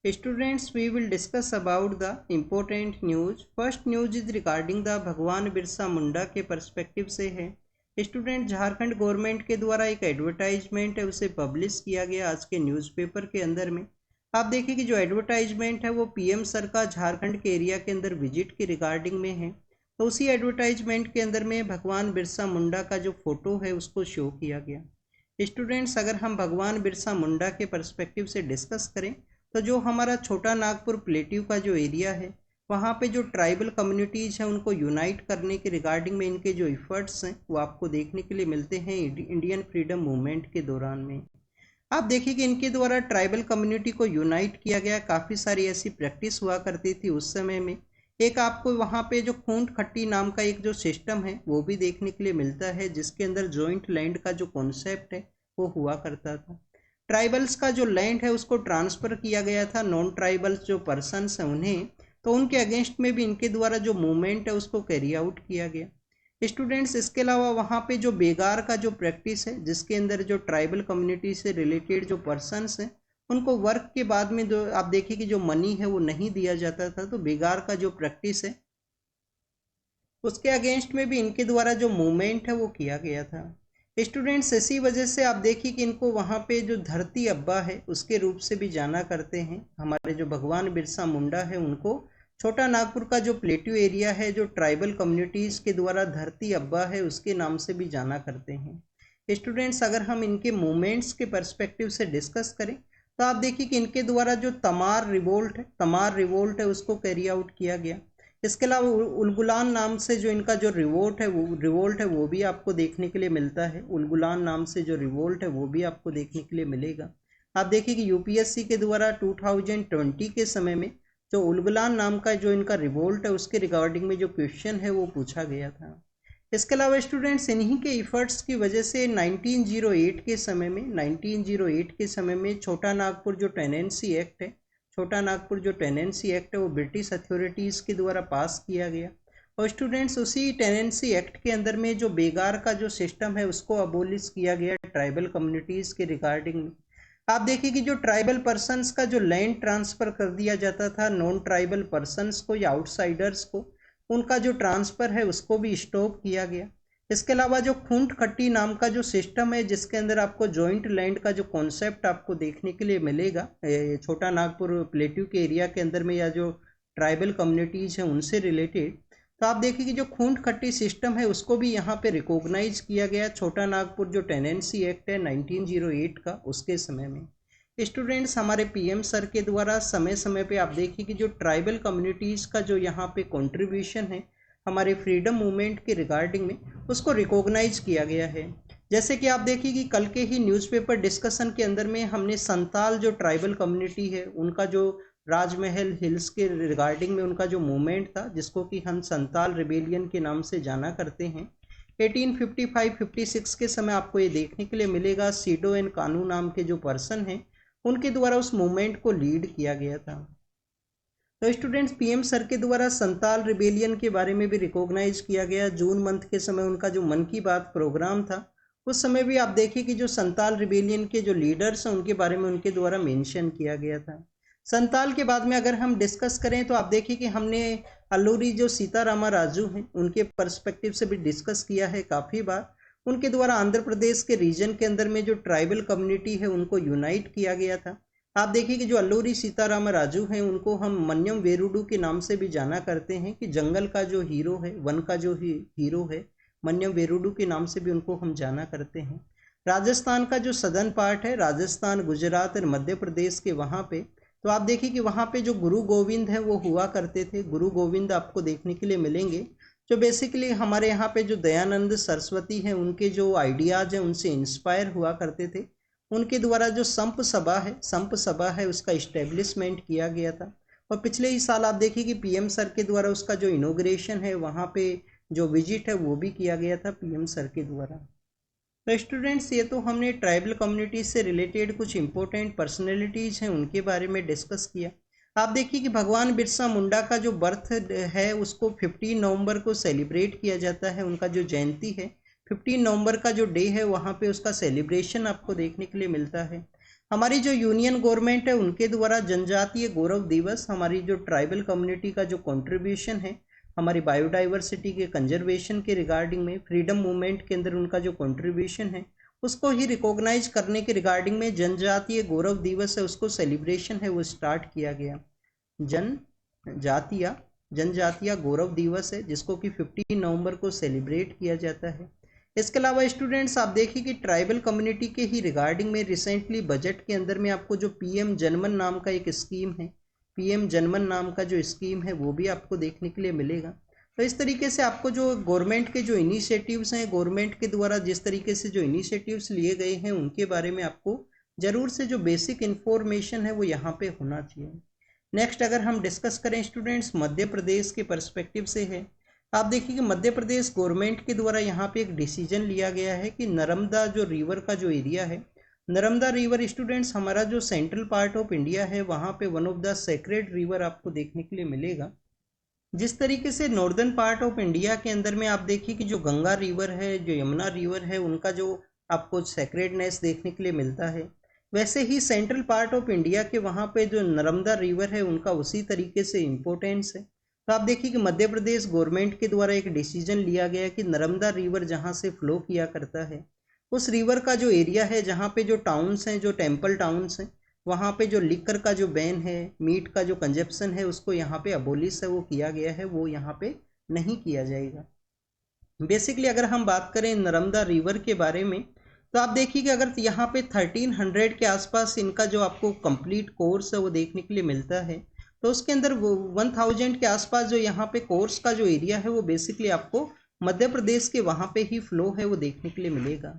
Students, we will discuss about the important news. First news is regarding the भगवान बिरसा मुंडा के perspective से है। Student, Jharkhand government के द्वारा एक एडवर्टाइजमेंट है उसे पब्लिश किया गया आज के न्यूज़पेपर के अंदर में। आप देखिए कि जो एडवर्टाइजमेंट है वो पीएम सर का झारखंड के एरिया के अंदर विजिट के रिगार्डिंग में है। तो उसी एडवर्टाइजमेंट के अंदर में भगवान बिरसा मुंडा का जो फोटो है उसको शो किया गया। स्टूडेंट्स, अगर हम भगवान बिरसा मुंडा के पर्सपेक्टिव से डिस्कस करें तो जो हमारा छोटा नागपुर प्लेट्यू का जो एरिया है वहाँ पे जो ट्राइबल कम्युनिटीज़ हैं उनको यूनाइट करने के रिगार्डिंग में इनके जो इफ़र्ट्स हैं वो आपको देखने के लिए मिलते हैं इंडियन फ्रीडम मूवमेंट के दौरान में। आप देखिए कि इनके द्वारा ट्राइबल कम्युनिटी को यूनाइट किया गया। काफ़ी सारी ऐसी प्रैक्टिस हुआ करती थी उस समय में। एक आपको वहाँ पे जो खूंट खट्टी नाम का एक जो सिस्टम है वो भी देखने के लिए मिलता है, जिसके अंदर जॉइंट लैंड का जो कॉन्सेप्ट है वो हुआ करता था। ट्राइबल्स का जो लैंड है उसको ट्रांसफ़र किया गया था नॉन ट्राइबल्स जो पर्सनस हैं उन्हें, तो उनके अगेंस्ट में भी इनके द्वारा जो मूवमेंट है उसको कैरी आउट किया गया। स्टूडेंट्स, इसके अलावा वहाँ पे जो बेगार का जो प्रैक्टिस है जिसके अंदर जो ट्राइबल कम्युनिटी से रिलेटेड जो पर्सनस हैं उनको वर्क के बाद में जो आप देखिए कि जो मनी है वो नहीं दिया जाता था, तो बेगार का जो प्रैक्टिस है उसके अगेंस्ट में भी इनके द्वारा जो मूवमेंट है वो किया गया था। स्टूडेंट्स, इसी वजह से आप देखिए कि इनको वहाँ पे जो धरती अब्बा है उसके रूप से भी जाना करते हैं। हमारे जो भगवान बिरसा मुंडा है उनको छोटा नागपुर का जो प्लेट्यू एरिया है जो ट्राइबल कम्युनिटीज़ के द्वारा धरती अब्बा है उसके नाम से भी जाना करते हैं। स्टूडेंट्स, अगर हम इनके मूवमेंट्स के पर्सपेक्टिव से डिस्कस करें तो आप देखिए कि इनके द्वारा जो तमार रिवोल्ट है उसको कैरी आउट किया गया। इसके अलावा उलगुलान नाम से जो इनका जो रिवोल्ट है वो भी आपको देखने के लिए मिलता है। उलगुलान नाम से जो रिवोल्ट है वो भी आपको देखने के लिए मिलेगा। आप देखिए कि यूपीएससी के द्वारा 2020 के समय में जो उलगुलान नाम का जो इनका रिवोल्ट है उसके रिगार्डिंग में जो क्वेश्चन है वो पूछा गया था। इसके अलावा स्टूडेंट्स, इन्हीं के इफ़र्ट्स की वजह से 1908 के समय में छोटा नागपुर जो टेनेंसी एक्ट है वो ब्रिटिश अथॉरिटीज़ के द्वारा पास किया गया। और स्टूडेंट्स, उसी टेनेंसी एक्ट के अंदर में जो बेगार का जो सिस्टम है उसको अबोलिश किया गया ट्राइबल कम्युनिटीज़ के रिगार्डिंग में। आप देखिए कि जो ट्राइबल पर्सनस का जो लैंड ट्रांसफ़र कर दिया जाता था नॉन ट्राइबल पर्सनस को या आउटसाइडर्स को, उनका जो ट्रांसफ़र है उसको भी स्टॉप किया गया। इसके अलावा जो खूंट खट्टी नाम का जो सिस्टम है जिसके अंदर आपको जॉइंट लैंड का जो कॉन्सेप्ट आपको देखने के लिए मिलेगा छोटा नागपुर प्लेट्यू के एरिया के अंदर में या जो ट्राइबल कम्युनिटीज़ हैं उनसे रिलेटेड, तो आप देखिए कि जो खूंट खट्टी सिस्टम है उसको भी यहाँ पे रिकॉग्नाइज किया गया छोटा नागपुर जो टेनेंसी एक्ट है 1908 का उसके समय में। स्टूडेंट्स, हमारे पीएम सर के द्वारा समय समय पे आप देखिए कि जो ट्राइबल कम्युनिटीज़ का जो यहाँ पे कंट्रीब्यूशन है हमारे फ्रीडम मूवमेंट के रिगार्डिंग में उसको रिकॉग्नाइज किया गया है। जैसे कि आप देखिए कि कल के ही न्यूज़पेपर डिस्कशन के अंदर में हमने संताल जो ट्राइबल कम्युनिटी है उनका जो राजमहल हिल्स के रिगार्डिंग में उनका जो मूवमेंट था जिसको कि हम संताल रिबेलियन के नाम से जाना करते हैं, 1855-56 के समय आपको ये देखने के लिए मिलेगा। सीडो एंड कानू नाम के जो पर्सन हैं उनके द्वारा उस मूवमेंट को लीड किया गया था। तो स्टूडेंट्स, पीएम सर के द्वारा संताल रिबेलियन के बारे में भी रिकॉग्नाइज किया गया। जून मंथ के समय उनका जो मन की बात प्रोग्राम था उस समय भी आप देखिए कि जो संताल रिबेलियन के जो लीडर्स हैं उनके बारे में उनके द्वारा मेंशन किया गया था। संताल के बाद में अगर हम डिस्कस करें तो आप देखिए कि हमने अल्लूरी जो सीतारामा राजू हैं उनके पर्सपेक्टिव से भी डिस्कस किया है काफ़ी बार। उनके द्वारा आंध्र प्रदेश के रीजन के अंदर में जो ट्राइबल कम्युनिटी है उनको यूनाइट किया गया था। आप देखिए कि जो अल्लूरी सीताराम राजू हैं उनको हम मन्यम वेरुडू के नाम से भी जाना करते हैं कि जंगल का जो हीरो है, वन का जो हीरो है, मन्यम वेरुडू के नाम से भी उनको हम जाना करते हैं। राजस्थान का जो सदर्न पार्ट है, राजस्थान, गुजरात और मध्य प्रदेश के वहाँ पे, तो आप देखिए कि वहाँ पे जो गुरु गोविंद है वो हुआ करते थे। गुरु गोविंद आपको देखने के लिए मिलेंगे जो बेसिकली हमारे यहाँ पे जो दयानंद सरस्वती हैं उनके जो आइडियाज़ हैं उनसे इंस्पायर हुआ करते थे। उनके द्वारा जो संप सभा है उसका इस्टेब्लिशमेंट किया गया था। और पिछले ही साल आप देखिए कि पीएम सर के द्वारा उसका जो इनॉग्रेशन है वहाँ पे जो विजिट है वो भी किया गया था पीएम सर के द्वारा। तो स्टूडेंट्स, ये तो हमने ट्राइबल कम्युनिटीज से रिलेटेड कुछ इंपॉर्टेंट पर्सनैलिटीज़ हैं उनके बारे में डिस्कस किया। आप देखिए कि भगवान बिरसा मुंडा का जो बर्थ है उसको 15 नवंबर को सेलिब्रेट किया जाता है। उनका जो जयंती है 15 नवंबर का जो डे है वहाँ पे उसका सेलिब्रेशन आपको देखने के लिए मिलता है। हमारी जो यूनियन गवर्नमेंट है उनके द्वारा जनजातीय गौरव दिवस, हमारी जो ट्राइबल कम्युनिटी का जो कंट्रीब्यूशन है हमारी बायोडाइवर्सिटी के कंजर्वेशन के रिगार्डिंग में, फ्रीडम मूवमेंट के अंदर उनका जो कंट्रीब्यूशन है उसको ही रिकॉग्नाइज करने के रिगार्डिंग में जनजातीय गौरव दिवस है, उसको सेलिब्रेशन है वो स्टार्ट किया गया। जनजातीय गौरव दिवस है जिसको कि 15 नवंबर को सेलिब्रेट किया जाता है। इसके अलावा स्टूडेंट्स आप देखिए कि ट्राइबल कम्युनिटी के ही रिगार्डिंग में रिसेंटली बजट के अंदर में आपको जो पीएम जनमन नाम का एक स्कीम है, पीएम जनमन नाम का जो स्कीम है वो भी आपको देखने के लिए मिलेगा। तो इस तरीके से आपको जो गवर्नमेंट के जो इनिशिएटिव्स हैं, गवर्नमेंट के द्वारा जिस तरीके से जो इनिशिएटिव्स लिए गए हैं उनके बारे में आपको जरूर से जो बेसिक इन्फॉर्मेशन है वो यहाँ पे होना चाहिए। नेक्स्ट अगर हम डिस्कस करें स्टूडेंट्स मध्य प्रदेश के पर्सपेक्टिव से है, आप देखिए कि मध्य प्रदेश गवर्नमेंट के द्वारा यहाँ पे एक डिसीजन लिया गया है कि नर्मदा जो रिवर का जो एरिया है, नर्मदा रिवर स्टूडेंट्स हमारा जो सेंट्रल पार्ट ऑफ इंडिया है वहाँ पे one of the sacred river आपको देखने के लिए मिलेगा। जिस तरीके से नॉर्दर्न पार्ट ऑफ इंडिया के अंदर में आप देखिए कि जो गंगा रिवर है, जो यमुना रिवर है, उनका जो आपको सेक्रेडनेस देखने के लिए मिलता है, वैसे ही सेंट्रल पार्ट ऑफ इंडिया के वहाँ पे जो नर्मदा रिवर है उनका उसी तरीके से इम्पोर्टेंस है। तो आप देखिए कि मध्य प्रदेश गवर्नमेंट के द्वारा एक डिसीजन लिया गया कि नर्मदा रिवर जहाँ से फ्लो किया करता है उस रिवर का जो एरिया है, जहाँ पे जो टाउन्स हैं, जो टेम्पल टाउन्स हैं, वहाँ पे जो लिकर का जो बैन है, मीट का जो कंजप्शन है उसको यहाँ पे अबोलिश है वो किया गया है, वो यहाँ पे नहीं किया जाएगा। बेसिकली अगर हम बात करें नर्मदा रिवर के बारे में तो आप देखिए कि अगर यहाँ पे 1300 के आसपास इनका जो आपको कंप्लीट कोर्स है वो देखने के लिए मिलता है, तो उसके अंदर वो 1000 के आसपास जो यहाँ पे कोर्स का जो एरिया है वो बेसिकली आपको मध्य प्रदेश के वहाँ पे ही फ्लो है वो देखने के लिए मिलेगा।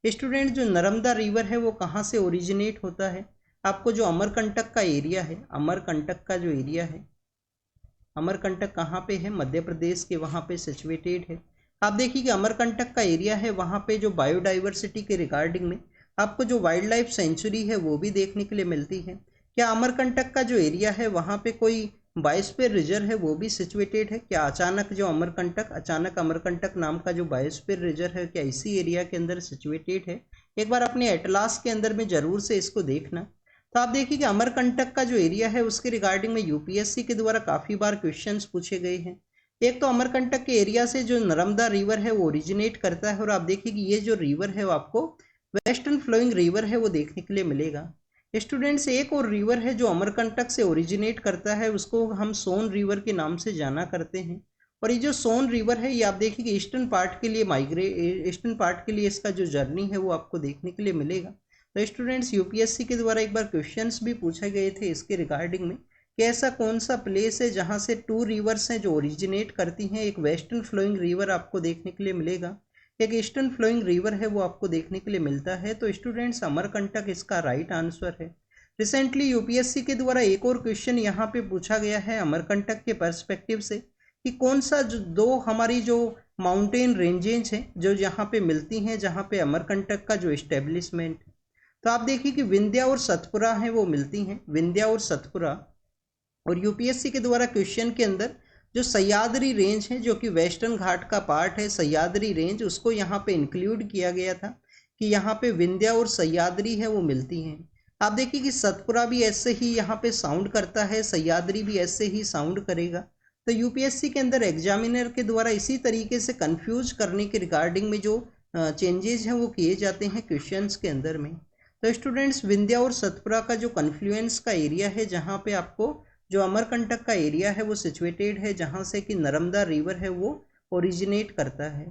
स्टूडेंट जो नर्मदा रिवर है वो कहाँ से ओरिजिनेट होता है, आपको जो अमरकंटक का एरिया है, अमरकंटक का जो एरिया है, अमरकंटक कहाँ पे है, मध्य प्रदेश के वहाँ पे सिचुएटेड है। आप देखिए कि अमरकंटक का एरिया है, वहाँ पे जो बायोडाइवर्सिटी के रिगार्डिंग में आपको जो वाइल्ड लाइफ सेंचुरी है वो भी देखने के लिए मिलती है। क्या अमरकंटक का जो एरिया है वहाँ पे कोई बायोस्फीयर रिजर्व है वो भी सिचुएटेड है? क्या अचानक जो अचानक अमरकंटक नाम का जो बायोस्फीयर रिजर्व है क्या इसी एरिया के अंदर सिचुएटेड है? एक बार अपने एटलास के अंदर में जरूर से इसको देखना। तो आप देखिए कि अमरकंटक का जो एरिया है उसके रिगार्डिंग में यूपीएससी के द्वारा काफ़ी बार क्वेश्चंस पूछे गए हैं। एक तो अमरकंटक के एरिया से जो नर्मदा रिवर है वो ओरिजिनेट करता है, और आप देखिए कि ये जो रिवर है वो आपको वेस्टर्न फ्लोइंग रिवर है वो देखने के लिए मिलेगा। स्टूडेंट्स एक और रिवर है जो अमरकंटक से ओरिजिनेट करता है, उसको हम सोन रिवर के नाम से जाना करते हैं। और ये जो सोन रिवर है ये आप देखिए कि ईस्टर्न पार्ट के लिए ईस्टर्न पार्ट के लिए इसका जो जर्नी है वो आपको देखने के लिए मिलेगा। तो स्टूडेंट्स यूपीएससी के द्वारा एक बार क्वेश्चंस भी पूछे गए थे इसके रिगार्डिंग में कि ऐसा कौन सा प्लेस है जहां से 2 रिवर्स हैं जो ओरिजिनेट करती हैं। एक वेस्टर्न फ्लोइंग रिवर आपको देखने के लिए मिलेगा, एक ईस्टर्न फ्लोइंग रिवर है वो आपको देखने के लिए मिलता है। तो स्टूडेंट्स अमरकंटक इसका राइट आंसर है। रिसेंटली यूपीएससी के द्वारा एक और क्वेश्चन यहाँ पे पूछा गया है अमरकंटक के पर्सपेक्टिव से कि कौन सा जो दो हमारी जो माउंटेन रेंजेज हैं जो यहाँ पे मिलती हैं जहाँ पे अमरकंटक का जो इस्टेब्लिशमेंट। तो आप देखिए कि विंध्या और सतपुरा हैं वो मिलती हैं, विंध्या और सतपुरा। और यूपीएससी के द्वारा क्वेश्चन के अंदर जो सह्याद्री रेंज है जो कि वेस्टर्न घाट का पार्ट है, सह्याद्री रेंज, उसको यहाँ पे इंक्लूड किया गया था कि यहाँ पे विंध्या और सह्याद्री है वो मिलती हैं। आप देखिए कि सतपुरा भी ऐसे ही यहाँ पे साउंड करता है, सह्याद्री भी ऐसे ही साउंड करेगा। तो यूपीएससी के अंदर एग्जामिनर के द्वारा इसी तरीके से कंफ्यूज करने के रिगार्डिंग में जो चेंजेज हैं वो किए जाते हैं क्वेश्चंस के अंदर में। तो स्टूडेंट्स विंध्या और सतपुरा का जो कन्फ्लुएंस का एरिया है जहाँ पे आपको जो अमरकंटक का एरिया है वो सिचुएटेड है, जहाँ से कि नर्मदा रिवर है वो ओरिजिनेट करता है।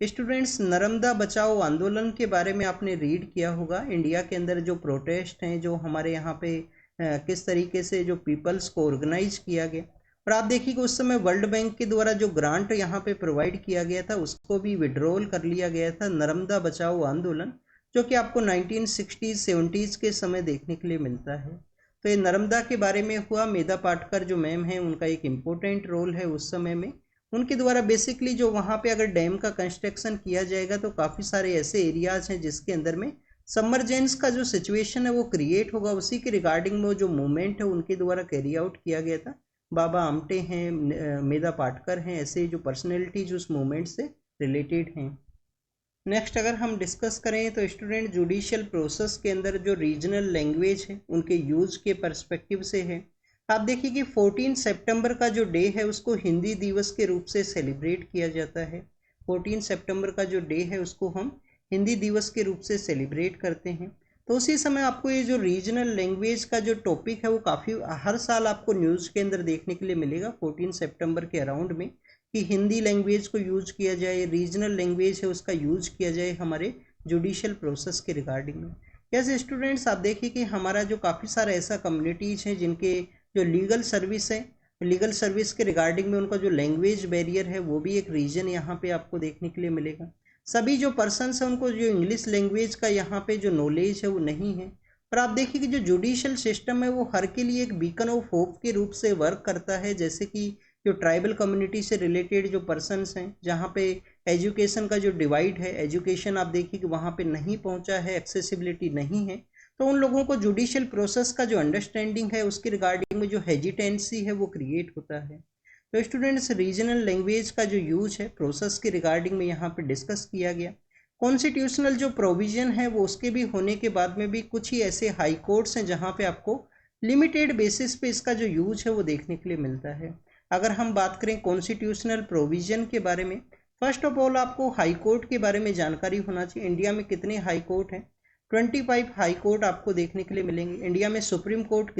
स्टूडेंट्स नर्मदा बचाओ आंदोलन के बारे में आपने रीड किया होगा। इंडिया के अंदर जो प्रोटेस्ट हैं जो हमारे यहाँ पे किस तरीके से जो पीपल्स को ऑर्गेनाइज किया गया, और आप देखिए कि उस समय वर्ल्ड बैंक के द्वारा जो ग्रांट यहाँ पे प्रोवाइड किया गया था उसको भी विड्रॉल कर लिया गया था। नर्मदा बचाओ आंदोलन जो कि आपको 1960s-70s के समय देखने के लिए मिलता है। तो ये नर्मदा के बारे में हुआ। मेधा पाटकर जो मैम है उनका एक इम्पोर्टेंट रोल है उस समय में, उनके द्वारा बेसिकली जो वहाँ पे अगर डैम का कंस्ट्रक्शन किया जाएगा तो काफ़ी सारे ऐसे एरियाज हैं जिसके अंदर में सबमर्जेंस का जो सिचुएशन है वो क्रिएट होगा। उसी के रिगार्डिंग में जो मूवमेंट है उनके द्वारा कैरी आउट किया गया था। बाबा आमटे हैं, मेधा पाटकर हैं, ऐसे जो पर्सनैलिटी जो उस मूवमेंट से रिलेटेड हैं। नेक्स्ट अगर हम डिस्कस करें तो स्टूडेंट जुडिशियल प्रोसेस के अंदर जो रीजनल लैंग्वेज है उनके यूज के पर्सपेक्टिव से है। आप देखिए कि 14 सितंबर का जो डे है उसको हिंदी दिवस के रूप से सेलिब्रेट किया जाता है। 14 सितंबर का जो डे है उसको हम हिंदी दिवस के रूप से सेलिब्रेट करते हैं। तो उसी समय आपको ये जो रीजनल लैंग्वेज का जो टॉपिक है वो काफ़ी हर साल आपको न्यूज़ के अंदर देखने के लिए मिलेगा 14 सितंबर के अराउंड में, कि हिंदी लैंग्वेज को यूज किया जाए, रीजनल लैंग्वेज है उसका यूज किया जाए हमारे जुडिशियल प्रोसेस के रिगार्डिंग में। जैसे स्टूडेंट्स आप देखिए कि हमारा जो काफ़ी सारा ऐसा कम्युनिटीज़ हैं जिनके जो लीगल सर्विस है, लीगल सर्विस के रिगार्डिंग में उनका जो लैंग्वेज बैरियर है वो भी एक रीजन यहाँ पे आपको देखने के लिए मिलेगा। सभी जो पर्सनस हैं उनको जो इंग्लिश लैंग्वेज का यहाँ पे जो नॉलेज है वो नहीं है। पर आप देखिए कि जो जुडिशियल सिस्टम है वो हर के लिए एक बीकन ऑफ होप के रूप से वर्क करता है। जैसे कि जो ट्राइबल कम्युनिटी से रिलेटेड जो पर्सनस हैं, जहाँ पे एजुकेशन का जो डिवाइड है, एजुकेशन आप देखिए कि वहाँ पे नहीं पहुँचा है, एक्सेसिबिलिटी नहीं है, तो उन लोगों को जुडिशियल प्रोसेस का जो अंडरस्टैंडिंग है उसके रिगार्डिंग में जो हेजिटेंसी है वो क्रिएट होता है। तो स्टूडेंट्स रीजनल लैंग्वेज का जो यूज है प्रोसेस के रिगार्डिंग में यहाँ पे डिस्कस किया गया। कॉन्स्टिट्यूशनल जो प्रोविजन है वो उसके भी होने के बाद में भी कुछ ही ऐसे हाई कोर्ट्स हैं जहाँ पे आपको लिमिटेड बेसिस पे इसका जो यूज है वो देखने के लिए मिलता है। अगर हम बात करें कॉन्स्टिट्यूशनल प्रोविजन के बारे में, फर्स्ट ऑफ ऑल आपको हाई कोर्ट के बारे में जानकारी होना चाहिए। इंडिया में कितने हाई कोर्ट हैं? 25 हाई कोर्ट आपको देखने के लिए मिलेंगे। इंडिया में सुप्रीम कोर्ट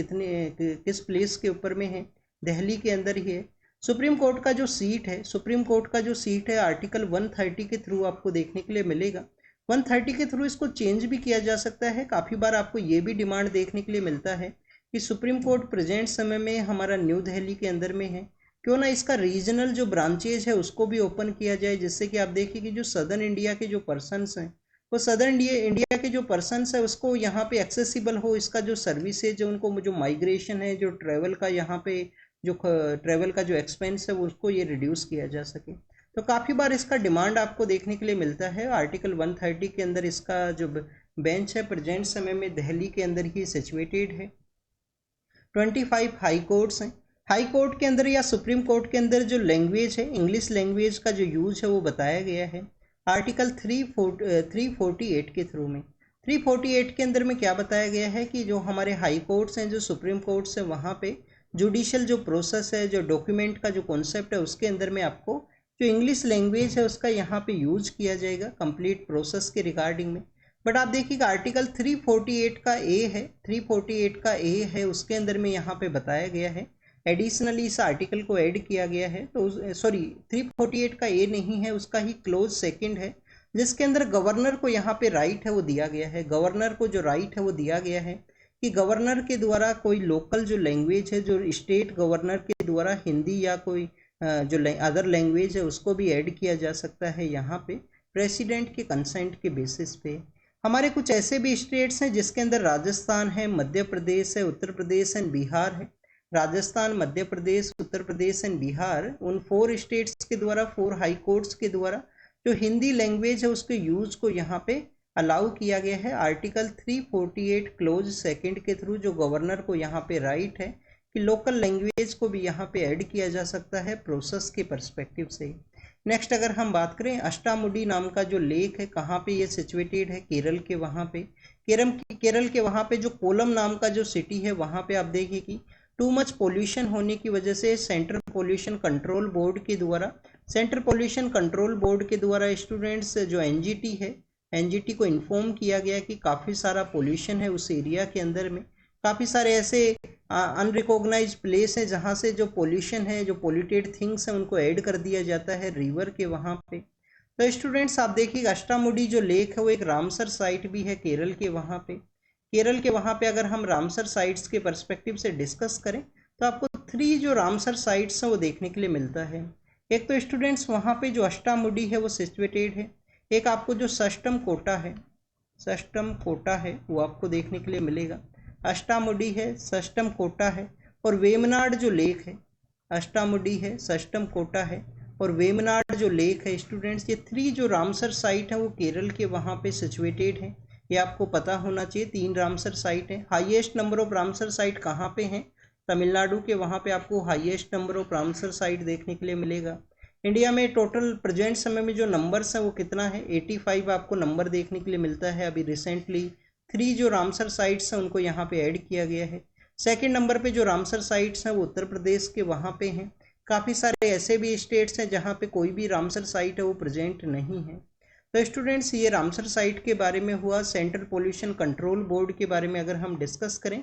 किस प्लेस के ऊपर में है? दिल्ली के अंदर ही है। सुप्रीम कोर्ट का जो सीट है, सुप्रीम कोर्ट का जो सीट है आर्टिकल 130 के थ्रू आपको देखने के लिए मिलेगा। 130 के थ्रू इसको चेंज भी किया जा सकता है। काफ़ी बार आपको ये भी डिमांड देखने के लिए मिलता है कि सुप्रीम कोर्ट प्रेजेंट समय में हमारा न्यू दिल्ली के अंदर में है, क्यों ना इसका रीजनल जो ब्रांचेज है उसको भी ओपन किया जाए, जिससे कि आप देखिए कि जो सदर्न इंडिया के जो पर्सनस हैं वो सदर्न इंडिया के जो पर्सनस है उसको यहाँ पे एक्सेसिबल हो, इसका जो सर्विसेज है उनको जो माइग्रेशन है, जो ट्रैवल का यहाँ पे जो ट्रैवल का जो एक्सपेंस है वो उसको ये रिड्यूस किया जा सके। तो काफ़ी बार इसका डिमांड आपको देखने के लिए मिलता है। आर्टिकल 130 के अंदर इसका जो बेंच है प्रेजेंट समय में दिल्ली के अंदर ही सिचुएटेड है। 25 हाई कोर्ट्स हैं। हाई कोर्ट के अंदर या सुप्रीम कोर्ट के अंदर जो लैंग्वेज है, इंग्लिश लैंग्वेज का जो यूज है वो बताया गया है आर्टिकल 348 के थ्रू में। 348 के अंदर में क्या बताया गया है कि जो हमारे हाई कोर्ट्स हैं, जो सुप्रीम कोर्ट्स हैं, वहाँ पे जुडिशियल जो प्रोसेस है, जो डॉक्यूमेंट का जो कॉन्सेप्ट है उसके अंदर में आपको जो इंग्लिश लैंग्वेज है उसका यहाँ पे यूज किया जाएगा कंप्लीट प्रोसेस के रिगार्डिंग में। बट आप देखिएगा आर्टिकल 348 का ए है, 348 का ए है, उसके अंदर में यहाँ पे बताया गया है, एडिशनली इस आर्टिकल को ऐड किया गया है। तो सॉरी 348 का ए नहीं है, उसका ही क्लोज सेकंड है, जिसके अंदर गवर्नर को यहाँ पे राइट है वो दिया गया है। गवर्नर को जो राइट है वो दिया गया है कि गवर्नर के द्वारा कोई लोकल जो लैंग्वेज है, जो स्टेट गवर्नर के द्वारा हिंदी या कोई जो अदर लैंग्वेज है उसको भी ऐड किया जा सकता है यहाँ पे प्रेसिडेंट के कंसेंट के बेसिस पे। हमारे कुछ ऐसे भी स्टेट्स हैं जिसके अंदर राजस्थान है, मध्य प्रदेश है, उत्तर प्रदेश एंड बिहार है। राजस्थान, मध्य प्रदेश, उत्तर प्रदेश एंड बिहार, उन 4 स्टेट्स के द्वारा, 4 हाई कोर्ट्स के द्वारा जो हिंदी लैंग्वेज है उसके यूज को यहाँ पे अलाउ किया गया है। आर्टिकल 348 क्लोज सेकंड के थ्रू जो गवर्नर को यहाँ पे राइट है कि लोकल लैंग्वेज को भी यहाँ पे ऐड किया जा सकता है प्रोसेस के पर्सपेक्टिव से। नेक्स्ट अगर हम बात करें, अष्टामुडी नाम का जो लेक है, कहाँ पे ये सिचुएटेड है? केरल के वहाँ पे। केरल के वहाँ पे जो कोलम नाम का जो सिटी है वहाँ पे आप देखिए कि टू मच पोल्यूशन होने की वजह से सेंट्रल पोल्यूशन कंट्रोल बोर्ड के द्वारा, स्टूडेंट्स जो एनजीटी है, एनजीटी को इन्फॉर्म किया गया कि काफ़ी सारा पोल्यूशन है उस एरिया के अंदर में। काफ़ी सारे ऐसे अनरिकॉग्नाइज प्लेस है जहाँ से जो पोल्यूशन है, जो पोल्यूटेड थिंग्स हैं उनको ऐड कर दिया जाता है रिवर के वहाँ पे। तो स्टूडेंट्स आप देखिएगा अष्टामुडी जो लेक है वो एक रामसर साइट भी है केरल के वहाँ पे। केरल के वहाँ पे अगर हम रामसर साइट्स के पर्सपेक्टिव से डिस्कस करें तो आपको 3 जो रामसर साइट्स हैं वो देखने के लिए मिलता है। एक तो स्टूडेंट्स वहाँ पे जो अष्टामुडी है वो सिचुएटेड है। एक आपको जो सष्टम कोटा है वो आपको देखने के लिए मिलेगा। अष्टामुडी है, सष्टम कोटा है और वेमनाड जो लेक है। अष्टामुडी है, सष्टम कोटा है और वेमनाड जो लेक है। स्टूडेंट्स ये 3 जो रामसर साइट है वो केरल के वहाँ पे सिचुएटेड है, ये आपको पता होना चाहिए। 3 रामसर साइट है। Highest number of Ramsar site कहाँ पे हैं? तमिलनाडु के वहाँ पे आपको highest number of Ramsar site देखने के लिए मिलेगा। इंडिया में टोटल प्रेजेंट समय में जो नंबर्स हैं वो कितना है, 85 आपको नंबर देखने के लिए मिलता है। अभी रिसेंटली 3 जो रामसर साइट्स हैं उनको यहाँ पे ऐड किया गया है। सेकंड नंबर पे जो रामसर साइट्स हैं वो उत्तर प्रदेश के वहाँ पे हैं। काफ़ी सारे ऐसे भी स्टेट्स हैं जहाँ पे कोई भी रामसर साइट है वो प्रेजेंट नहीं है। तो स्टूडेंट्स, ये रामसर साइट के बारे में हुआ। सेंट्रल पोल्यूशन कंट्रोल बोर्ड के बारे में अगर हम डिस्कस करें,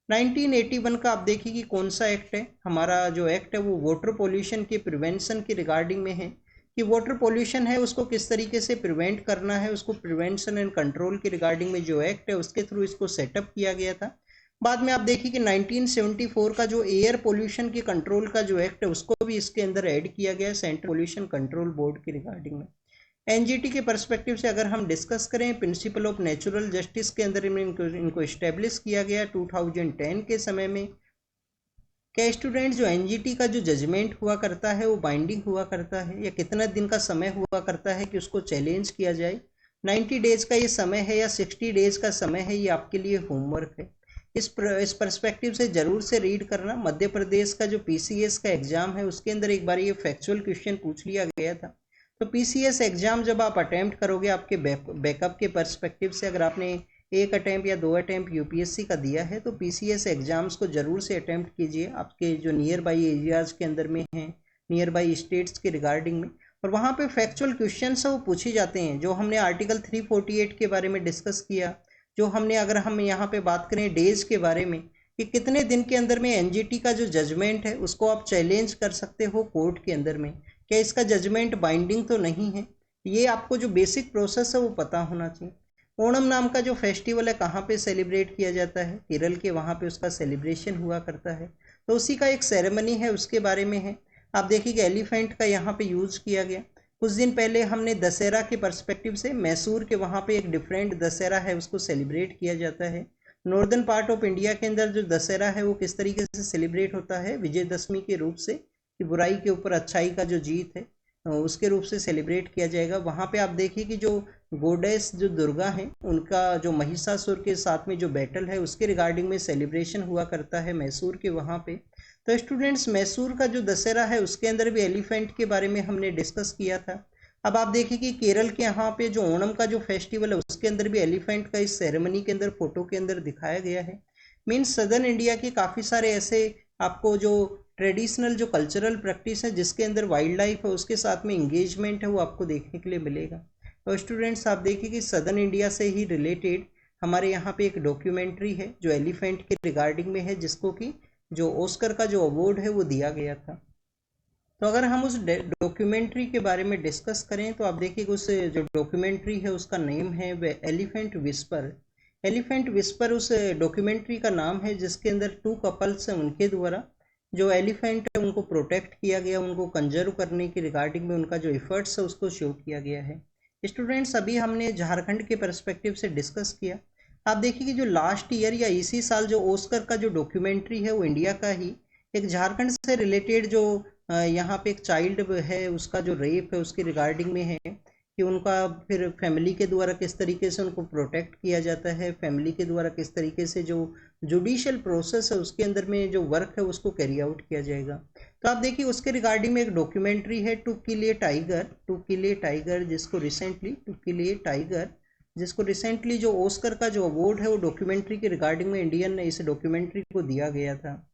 1981 का आप देखिए कि कौन सा एक्ट है। हमारा जो एक्ट है वो वाटर पोल्यूशन के प्रिवेंशन के रिगार्डिंग में है, कि वाटर पोल्यूशन है उसको किस तरीके से प्रिवेंट करना है, उसको प्रिवेंशन एंड कंट्रोल के रिगार्डिंग में जो एक्ट है उसके थ्रू इसको सेटअप किया गया था। बाद में आप देखिए कि 1974 का जो एयर पोल्यूशन के कंट्रोल का जो एक्ट है उसको भी इसके अंदर ऐड किया गया है सेंट्रल पोल्यूशन कंट्रोल बोर्ड के रिगार्डिंग में। एनजीटी के पर्सपेक्टिव से अगर हम डिस्कस करें, प्रिंसिपल ऑफ नेचुरल जस्टिस के अंदर इनको इस्टेब्लिश किया गया 2010 के समय में। क्या स्टूडेंट, जो एनजीटी का जो जजमेंट हुआ करता है वो बाइंडिंग हुआ करता है, या कितना दिन का समय हुआ करता है कि उसको चैलेंज किया जाए? 90 डेज का ये समय है या 60 डेज का समय है, ये आपके लिए होमवर्क है। इस पर्सपेक्टिव से जरूर से रीड करना। मध्य प्रदेश का जो पीसीएस का एग्जाम है उसके अंदर एक बार ये फैक्चुअल क्वेश्चन पूछ लिया गया था। तो पीसीएस एग्जाम जब आप अटेम्प्ट करोगे, आपके बैकअप के पर्सपेक्टिव से, अगर आपने एक अटैम्प्ट या 2 अटैम्प्ट यूपीएससी का दिया है तो पीसीएस एग्जाम्स को जरूर से अटैम्प्ट कीजिए, आपके जो नियर बाई एरियाज़ के अंदर में हैं, नियर बाई स्टेट्स के रिगार्डिंग में। और वहाँ पे फैक्चुअल क्वेश्चन है वो पूछे जाते हैं, जो हमने आर्टिकल 348 के बारे में डिस्कस किया, जो हमने, अगर हम यहाँ पे बात करें डेज के बारे में, कि कितने दिन के अंदर में एनजीटी का जो जजमेंट है उसको आप चैलेंज कर सकते हो कोर्ट के अंदर में, क्या इसका जजमेंट बाइंडिंग तो नहीं है। ये आपको जो बेसिक प्रोसेस है वो पता होना चाहिए। ओणम नाम का जो फेस्टिवल है कहाँ पे सेलिब्रेट किया जाता है? केरल के वहाँ पे उसका सेलिब्रेशन हुआ करता है, तो उसी का एक सेरेमनी है उसके बारे में है। आप देखिए कि एलिफेंट का यहाँ पे यूज़ किया गया। कुछ दिन पहले हमने दशहरा के पर्सपेक्टिव से मैसूर के वहाँ पे एक डिफरेंट दशहरा है उसको सेलिब्रेट किया जाता है। नॉर्दर्न पार्ट ऑफ इंडिया के अंदर जो दशहरा है वो किस तरीके से सेलिब्रेट होता है? विजयदशमी के रूप से, कि बुराई के ऊपर अच्छाई का जो जीत है उसके रूप से सेलिब्रेट किया जाएगा। वहाँ पे आप देखिए कि जो गोडेस जो दुर्गा हैं उनका जो महिषासुर के साथ में जो बैटल है उसके रिगार्डिंग में सेलिब्रेशन हुआ करता है मैसूर के वहाँ पे। तो स्टूडेंट्स, मैसूर का जो दशहरा है उसके अंदर भी एलिफेंट के बारे में हमने डिस्कस किया था। अब आप देखिए कि केरल के यहाँ पे जो ओणम का जो फेस्टिवल है उसके अंदर भी एलिफेंट का इस सेरेमनी के अंदर फोटो के अंदर दिखाया गया है। मीन्स सदर्न इंडिया के काफ़ी सारे ऐसे आपको जो ट्रेडिशनल जो कल्चरल प्रैक्टिस है जिसके अंदर वाइल्ड लाइफ है उसके साथ में इंगेजमेंट है वो आपको देखने के लिए मिलेगा। तो स्टूडेंट्स, आप देखिए कि सदर्न इंडिया से ही रिलेटेड हमारे यहाँ पे एक डॉक्यूमेंट्री है जो एलिफेंट के रिगार्डिंग में है, जिसको कि जो ऑस्कर का जो अवार्ड है वो दिया गया था। तो अगर हम उस डॉक्यूमेंट्री के बारे में डिस्कस करें तो आप देखिए उस जो डॉक्यूमेंट्री है उसका नेम है वह एलिफेंट विस्पर। एलिफेंट विस्पर उस डॉक्यूमेंट्री का नाम है जिसके अंदर 2 कपल्स हैं उनके द्वारा जो एलिफेंट है उनको प्रोटेक्ट किया गया, उनको कंजर्व करने के रिगार्डिंग में उनका जो एफर्ट्स है उसको शो किया गया है। स्टूडेंट्स, अभी हमने झारखंड के पर्सपेक्टिव से डिस्कस किया। आप देखिए कि जो लास्ट ईयर या इसी साल जो ऑस्कर का जो डॉक्यूमेंट्री है वो इंडिया का ही एक झारखंड से रिलेटेड जो यहाँ पे एक चाइल्ड है उसका जो रेप है उसके रिगार्डिंग में है, कि उनका फिर फैमिली के द्वारा किस तरीके से उनको प्रोटेक्ट किया जाता है, फैमिली के द्वारा किस तरीके से जो जुडिशियल प्रोसेस है उसके अंदर में जो वर्क है उसको कैरी आउट किया जाएगा। तो आप देखिए उसके रिगार्डिंग में एक डॉक्यूमेंट्री है टू किल ए टाइगर, जिसको रिसेंटली जो ऑस्कर का जो अवार्ड है वो डॉक्यूमेंट्री के रिगार्डिंग में इंडियन ने इस डॉक्यूमेंट्री को दिया गया था।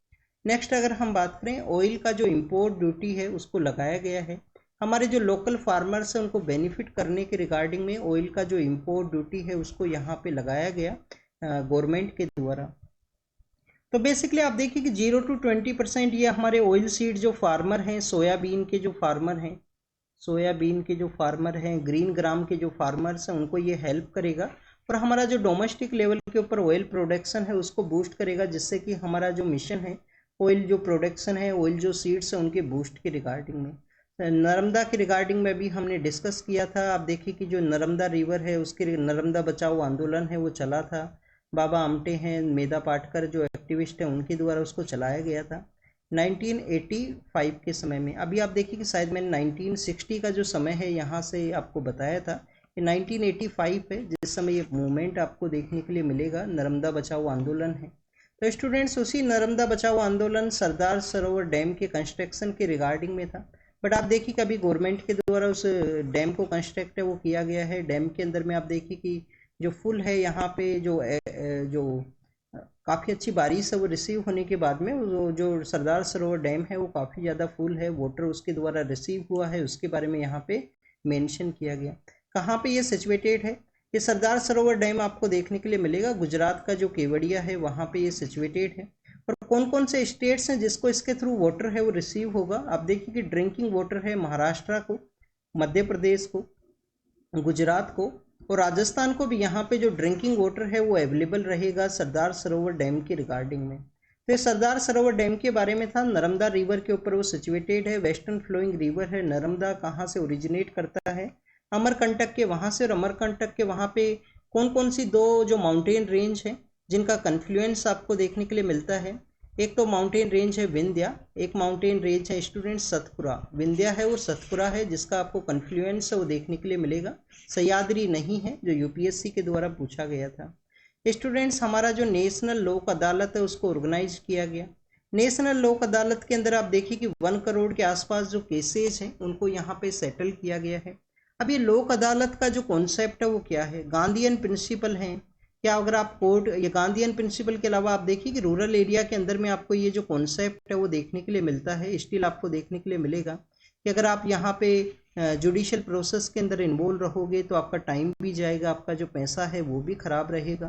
नेक्स्ट अगर हम बात करें, ऑयल का जो इम्पोर्ट ड्यूटी है उसको लगाया गया है। हमारे जो लोकल फार्मर्स हैं उनको बेनिफिट करने के रिगार्डिंग में ऑयल का जो इम्पोर्ट ड्यूटी है उसको यहाँ पे लगाया गया गवर्नमेंट के द्वारा। तो बेसिकली आप देखिए कि 0 to 20% ये हमारे ऑयल सीड जो फार्मर हैं, सोयाबीन के जो फार्मर हैं, ग्रीन ग्राम के जो फार्मर्स हैं उनको ये हेल्प करेगा और हमारा जो डोमेस्टिक लेवल के ऊपर ऑयल प्रोडक्शन है उसको बूस्ट करेगा, जिससे कि हमारा जो मिशन है ऑयल जो प्रोडक्शन है, ऑयल जो सीड्स हैं उनके बूस्ट के रिगार्डिंग में। नर्मदा के रिगार्डिंग में भी हमने डिस्कस किया था। आप देखिए कि जो नर्मदा रिवर है उसके नर्मदा बचाओ आंदोलन है वो चला था, बाबा आमटे हैं, मेधा पाटकर जो एक्टिविस्ट हैं उनके द्वारा उसको चलाया गया था 1985 के समय में। अभी आप देखिए कि शायद मैंने 1960 का जो समय है यहाँ से आपको बताया था कि 1985 है जिस समय ये मूवमेंट आपको देखने के लिए मिलेगा, नर्मदा बचाओ आंदोलन है। तो स्टूडेंट्स, उसी नर्मदा बचाओ आंदोलन सरदार सरोवर डैम के कंस्ट्रक्शन के रिगार्डिंग में था। बट आप देखिए कि अभी गवर्नमेंट के द्वारा उस डैम को कंस्ट्रक्ट है वो किया गया है। डैम के अंदर में आप देखिए कि जो फुल है यहाँ पे जो काफ़ी अच्छी बारिश है वो रिसीव होने के बाद में जो सरदार सरोवर डैम है वो काफ़ी ज़्यादा फुल है, वाटर उसके द्वारा रिसीव हुआ है, उसके बारे में यहाँ पे मेंशन किया गया। कहाँ पे ये सिचुएटेड है? ये सरदार सरोवर डैम आपको देखने के लिए मिलेगा गुजरात का जो केवड़िया है वहाँ पे ये सिचुएटेड है। और कौन कौन से स्टेट्स हैं जिसको इसके थ्रू वाटर है वो रिसीव होगा? आप देखिए कि ड्रिंकिंग वाटर है महाराष्ट्र को, मध्य प्रदेश को, गुजरात को और राजस्थान को भी यहाँ पे जो ड्रिंकिंग वाटर है वो अवेलेबल रहेगा सरदार सरोवर डैम के रिगार्डिंग में। तो ये सरदार सरोवर डैम के बारे में था। नर्मदा रिवर के ऊपर वो सिचुएटेड है, वेस्टर्न फ्लोइंग रिवर है। नर्मदा कहाँ से ओरिजिनेट करता है? अमरकंटक के वहाँ से। और अमरकंटक के वहाँ पे कौन कौन सी दो जो माउंटेन रेंज है जिनका कन्फ्लुएंस आपको देखने के लिए मिलता है? एक तो माउंटेन रेंज है विंध्या, एक माउंटेन रेंज है स्टूडेंट सतपुरा। विंध्या है और सतपुरा है जिसका आपको कन्फ्लुएंस है वो देखने के लिए मिलेगा। सह्याद्री नहीं है जो यूपीएससी के द्वारा पूछा गया था। स्टूडेंट्स हमारा जो नेशनल लोक अदालत है उसको ऑर्गेनाइज किया गया। नेशनल लोक अदालत के अंदर आप देखिए कि 1 करोड़ के आसपास जो केसेज हैं उनको यहाँ पे सेटल किया गया है। अब ये लोक अदालत का जो कॉन्सेप्ट है वो क्या है? गांधीयन प्रिंसिपल है क्या? अगर आप कोर्ट, ये गांधीयन प्रिंसिपल के अलावा आप देखिए कि रूरल एरिया के अंदर में आपको ये जो कॉन्सेप्ट है वो देखने के लिए मिलता है। स्टिल आपको देखने के लिए मिलेगा कि अगर आप यहाँ पे जुडिशियल प्रोसेस के अंदर इन्वॉल्व रहोगे तो आपका टाइम भी जाएगा, आपका जो पैसा है वो भी खराब रहेगा।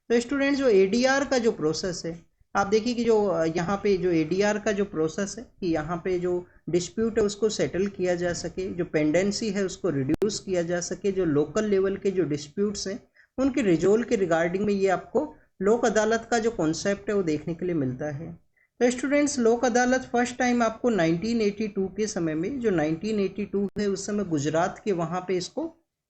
तो स्टूडेंट जो एडीआर का जो प्रोसेस है आप देखिए कि जो यहाँ पे जो एडीआर का जो प्रोसेस है कि यहाँ पे जो डिस्प्यूट है उसको सेटल किया जा सके, जो पेंडेंसी है उसको रिड्यूस किया जा सके, जो लोकल लेवल के जो डिस्प्यूट्स हैं उनके रिजोल्व के रिगार्डिंग में ये आपको लोक अदालत का जो कॉन्सेप्ट है वो देखने के लिए मिलता है। तो स्टूडेंट्स लोक अदालत फर्स्ट टाइम आपको 1982 के समय में, जो 1982 है उस समय गुजरात के वहाँ पे इसको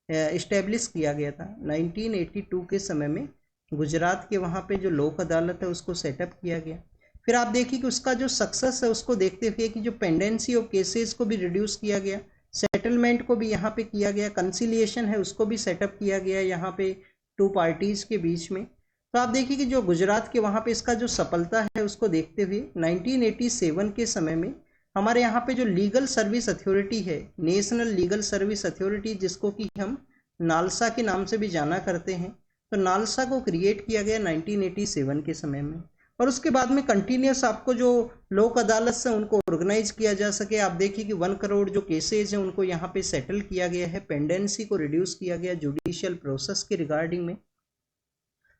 इस्टेब्लिश किया गया था। 1982 के समय में गुजरात के वहाँ पे जो लोक अदालत है उसको सेटअप किया गया। फिर आप देखिए कि उसका जो सक्सेस है उसको देखते हुए कि जो पेंडेंसी ऑफ केसेस को भी रिड्यूस किया गया, सेटलमेंट को भी यहाँ पे किया गया, कंसिलिएशन है उसको भी सेटअप किया गया यहाँ पे 2 पार्टीज़ के बीच में। तो आप देखिए कि जो गुजरात के वहाँ पे इसका जो सफलता है उसको देखते हुए 1987 के समय में हमारे यहाँ पे जो लीगल सर्विस अथॉरिटी है, नेशनल लीगल सर्विस अथॉरिटी, जिसको कि हम नालसा के नाम से भी जाना करते हैं, तो नालसा को क्रिएट किया गया 1987 के समय में। और उसके बाद में कंटिन्यूस आपको जो लोक अदालत से उनको ऑर्गेनाइज किया जा सके। आप देखिए कि 1 करोड़ जो केसेज हैं उनको यहाँ पे सेटल किया गया है, पेंडेंसी को रिड्यूस किया गया जुडिशियल प्रोसेस के रिगार्डिंग में।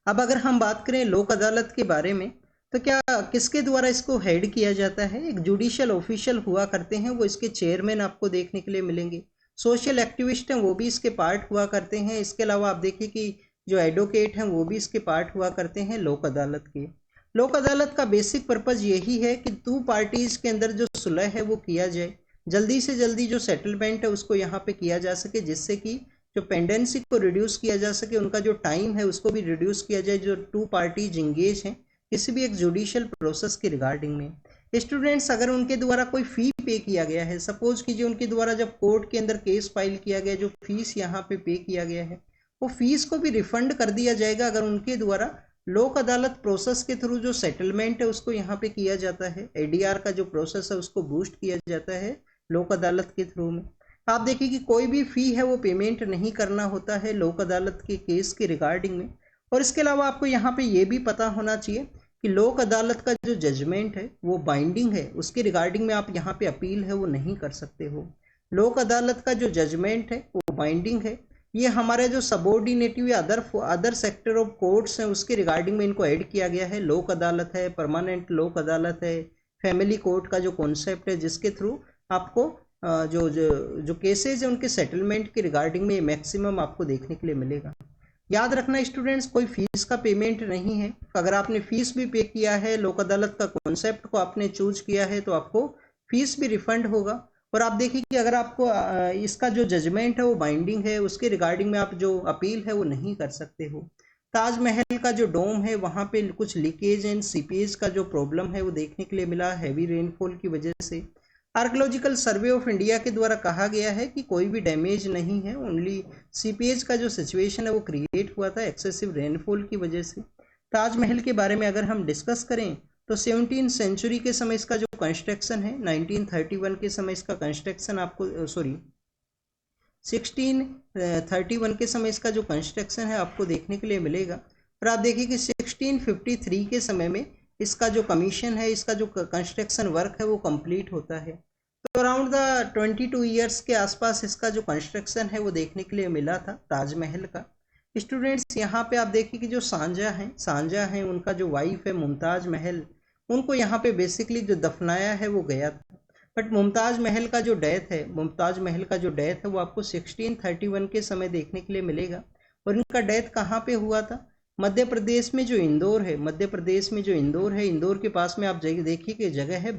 अब अगर हम बात करें लोक अदालत के बारे में तो क्या किसके द्वारा इसको हेड किया जाता है? एक जुडिशियल ऑफिशियल हुआ करते हैं, वो इसके चेयरमैन आपको देखने के लिए मिलेंगे। सोशल एक्टिविस्ट हैं वो भी इसके पार्ट हुआ करते हैं। इसके अलावा आप देखिए कि जो एडवोकेट हैं वो भी इसके पार्ट हुआ करते हैं लोक अदालत के। लोक अदालत का बेसिक पर्पज यही है कि 2 पार्टीज़ के अंदर जो सुलह है वो किया जाए, जल्दी से जल्दी जो सेटलमेंट है उसको यहाँ पे किया जा सके, जिससे कि जो पेंडेंसी को रिड्यूस किया जा सके, उनका जो टाइम है उसको भी रिड्यूस किया जाए, जो 2 पार्टीज इंगेज हैं किसी भी एक जुडिशियल प्रोसेस के रिगार्डिंग में। स्टूडेंट्स अगर उनके द्वारा कोई फ़ी पे किया गया है, सपोज कीजिए उनके द्वारा जब कोर्ट के अंदर केस फाइल किया गया, जो फीस यहाँ पे किया गया है वो फीस को भी रिफंड कर दिया जाएगा अगर उनके द्वारा लोक अदालत प्रोसेस के थ्रू जो सेटलमेंट है उसको यहाँ पे किया जाता है। एडीआर का जो प्रोसेस है उसको बूस्ट किया जाता है लोक अदालत के थ्रू में। आप देखिए कि कोई भी फ़ी है वो पेमेंट नहीं करना होता है लोक अदालत के केस के रिगार्डिंग में। और इसके अलावा आपको यहाँ पे ये भी पता होना चाहिए कि लोक अदालत का जो जजमेंट है वो बाइंडिंग है, उसके रिगार्डिंग में आप यहाँ पे अपील है वो नहीं कर सकते हो। लोक अदालत का जो जजमेंट है वो बाइंडिंग है। ये हमारे जो सबऑर्डिनेटिव या अदर सेक्टर ऑफ कोर्ट्स हैं उसके रिगार्डिंग में इनको ऐड किया गया है। लोक अदालत है, परमानेंट लोक अदालत है, फैमिली कोर्ट का जो कॉन्सेप्ट है जिसके थ्रू आपको जो जो जो केसेज हैं उनके सेटलमेंट के रिगार्डिंग में मैक्सिमम आपको देखने के लिए मिलेगा। याद रखना स्टूडेंट्स, कोई फीस का पेमेंट नहीं है। अगर आपने फीस भी पे किया है, लोक अदालत का कॉन्सेप्ट को आपने चूज किया है, तो आपको फीस भी रिफंड होगा। और आप देखिए कि अगर आपको इसका जो जजमेंट है वो बाइंडिंग है, उसके रिगार्डिंग में आप जो अपील है वो नहीं कर सकते हो। ताजमहल का जो डोम है वहाँ पे कुछ लीकेज एंड सीपेज का जो प्रॉब्लम है वो देखने के लिए मिला हैवी रेनफॉल की वजह से। आर्कियोलॉजिकल सर्वे ऑफ इंडिया के द्वारा कहा गया है कि कोई भी डैमेज नहीं है, ओनली सीपेज का जो सिचुएशन है वो क्रिएट हुआ था एक्सेसिव रेनफॉल की वजह से। ताजमहल के बारे में अगर हम डिस्कस करें तो 17 सेंचुरी के समय इसका जो कंस्ट्रक्शन है, 1931 के समय इसका कंस्ट्रक्शन आपको 1631 के समय इसका जो कंस्ट्रक्शन है आपको देखने के लिए मिलेगा। और आप देखिए कि 1653 के समय में इसका जो कमीशन है, इसका जो कंस्ट्रक्शन वर्क है वो कंप्लीट होता है। तो अराउंड द 22 ईयर्स के आसपास इसका जो कंस्ट्रक्शन है वो देखने के लिए मिला था ताजमहल का। स्टूडेंट्स यहाँ पे आप देखिए कि जो सांझा हैं उनका जो वाइफ है मुमताज महल, उनको यहाँ पे बेसिकली जो दफनाया है वो गया था। बट मुमताज महल का जो डेथ है वो आपको 1631 के समय देखने के लिए मिलेगा। और इनका डेथ कहाँ पे हुआ था? मध्य प्रदेश में जो इंदौर है, इंदौर के पास में आप देखिए कि जगह है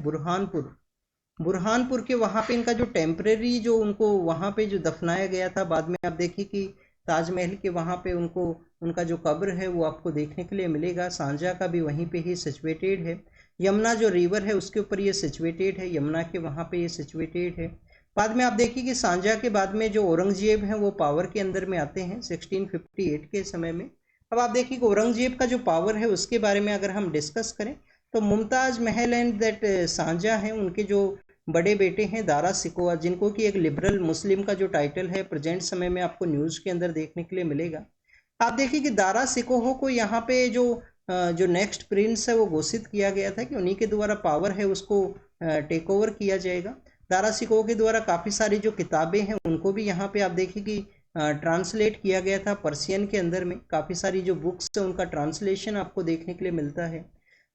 बुरहानपुर के वहाँ पे इनका जो टेम्परेरी जो उनको वहाँ पे जो दफनाया गया था। बाद में आप देखिए कि ताजमहल के वहाँ पे उनका जो कब्र है वो आपको देखने के लिए मिलेगा। सांझा का भी वहीं पे ही सिचुएटेड है। यमुना जो रिवर है उसके ऊपर ये सिचुएटेड है, यमुना के वहाँ पे ये सिचुएटेड है। बाद में आप देखिए कि सांझा के बाद में जो औरंगजेब हैं वो पावर के अंदर में आते हैं 1658 के समय में। अब आप देखिए कि औरंगजेब का जो पावर है उसके बारे में अगर हम डिस्कस करें तो मुमताज महल एंड दैट सांझा हैं, उनके जो बड़े बेटे हैं दारा सिकोहा, जिनको कि एक लिबरल मुस्लिम का जो टाइटल है प्रेजेंट समय में आपको न्यूज़ के अंदर देखने के लिए मिलेगा। आप देखिए कि दारा सिकोहा को यहाँ पे जो नेक्स्ट प्रिंस है वो घोषित किया गया था कि उन्हीं के द्वारा पावर है उसको टेक ओवर किया जाएगा। दारा सिकोहा के द्वारा काफ़ी सारी जो किताबें हैं उनको भी यहाँ पे आप देखिए कि ट्रांसलेट किया गया था पर्सियन के अंदर में। काफ़ी सारी जो बुक्स है उनका ट्रांसलेशन आपको देखने के लिए मिलता है।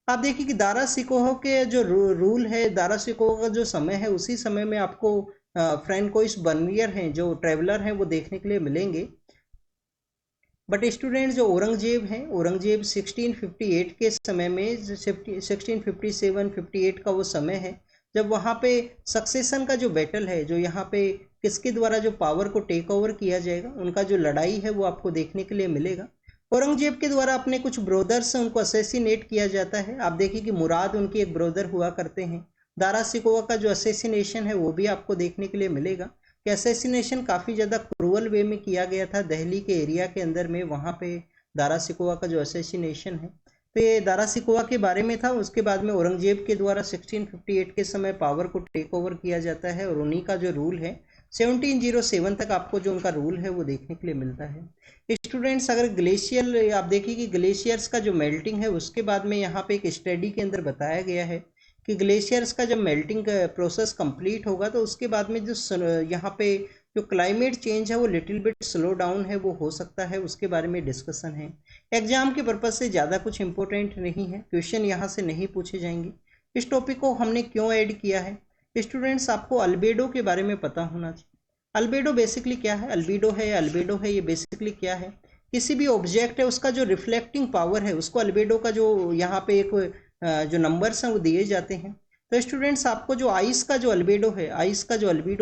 आप देखिए कि दारा सिकोहा के जो रूल है, दारा सिकोहा का जो समय है उसी समय में आपको फ्रैंकोइस बर्नियर हैं जो ट्रेवलर हैं वो देखने के लिए मिलेंगे। बट स्टूडेंट जो औरंगजेब 1658 के समय में 1657-58 का वो समय है जब वहाँ पे सक्सेशन का जो बैटल है, जो यहाँ पे किसके द्वारा जो पावर को टेक ओवर किया जाएगा, उनका जो लड़ाई है वो आपको देखने के लिए मिलेगा। औरंगजेब के द्वारा अपने कुछ ब्रोदर्स हैं उनको असेसिनेट किया जाता है। आप देखिए कि मुराद उनके एक ब्रोदर हुआ करते हैं। दारा सिकोहा का जो असेसिनेशन है वो भी आपको देखने के लिए मिलेगा कि असेसिनेशन काफ़ी ज़्यादा क्रूअल वे में किया गया था दिल्ली के एरिया के अंदर में। वहाँ पे दारा सिकोहा का जो असेसिनेशन है तो ये दारा सिकोहा के बारे में था। उसके बाद में औरंगजेब के द्वारा 1658 के समय पावर को टेक ओवर किया जाता है और उन्हीं का जो रूल है 1707 तक आपको जो उनका रूल है वो देखने के लिए मिलता है। स्टूडेंट्स अगर ग्लेशियर आप देखिए कि ग्लेशियर्स का जो मेल्टिंग है उसके बाद में यहाँ पे एक स्टडी के अंदर बताया गया है कि ग्लेशियर्स का जब मेल्टिंग प्रोसेस कंप्लीट होगा तो उसके बाद में जो यहाँ पे जो क्लाइमेट चेंज है वो लिटिल बिट स्लो डाउन है वो हो सकता है, उसके बारे में डिस्कशन है। एग्जाम के पर्पज से ज़्यादा कुछ इंपॉर्टेंट नहीं है, क्वेश्चन यहाँ से नहीं पूछे जाएंगे। इस टॉपिक को हमने क्यों ऐड किया है? स्टूडेंट्स आपको अल्बेडो के बारे में पता होना चाहिए। अल्बेडो बेसिकली क्या है? अल्बेडो है ये बेसिकली क्या है? किसी भी ऑब्जेक्ट है उसका जो रिफ्लेक्टिंग पावर है उसको अल्बेडो का जो यहाँ पे एक जो नंबर्स हैं वो दिए जाते हैं। तो स्टूडेंट्स आपको जो आइस का जो अल्बेडो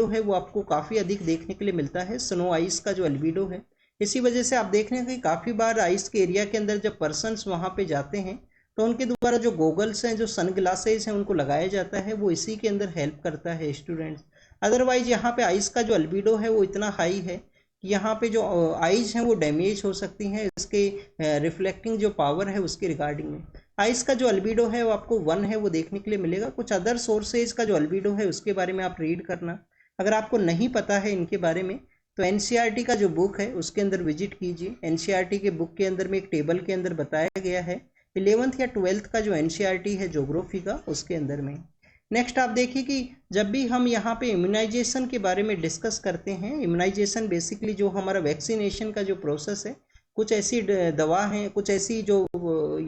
है वो आपको काफ़ी अधिक देखने के लिए मिलता है, स्नो आइस का जो अल्बेडो है। इसी वजह से आप देख रहे हैं कि काफ़ी बार आइस के एरिया के अंदर जब पर्सनस वहाँ पे जाते हैं तो उनके द्वारा जो गोगल्स हैं, जो सन ग्लासेस हैं, उनको लगाया जाता है, वो इसी के अंदर हेल्प करता है स्टूडेंट्स। अदरवाइज यहाँ पे आइस का जो अल्बेडो है वो इतना हाई है कि यहाँ पे जो आइज हैं वो डैमेज हो सकती हैं इसके रिफ्लेक्टिंग जो पावर है उसके रिगार्डिंग में। आइस का जो अल्बेडो है वो आपको 1 है वो देखने के लिए मिलेगा। कुछ अदर सोर्सेज का जो अल्बेडो है उसके बारे में आप रीड करना। अगर आपको नहीं पता है इनके बारे में तो एनसीईआरटी का जो बुक है उसके अंदर विजिट कीजिए। एनसीईआरटी के बुक के अंदर में एक टेबल के अंदर बताया गया है 11th या 12th का जो एनसीईआरटी है ज्योग्राफी का उसके अंदर में। नेक्स्ट आप देखिए कि जब भी हम यहाँ पे इम्यूनाइजेशन के बारे में डिस्कस करते हैं, इम्यूनाइजेशन बेसिकली जो हमारा वैक्सीनेशन का जो प्रोसेस है, कुछ ऐसी दवा हैं, कुछ ऐसी जो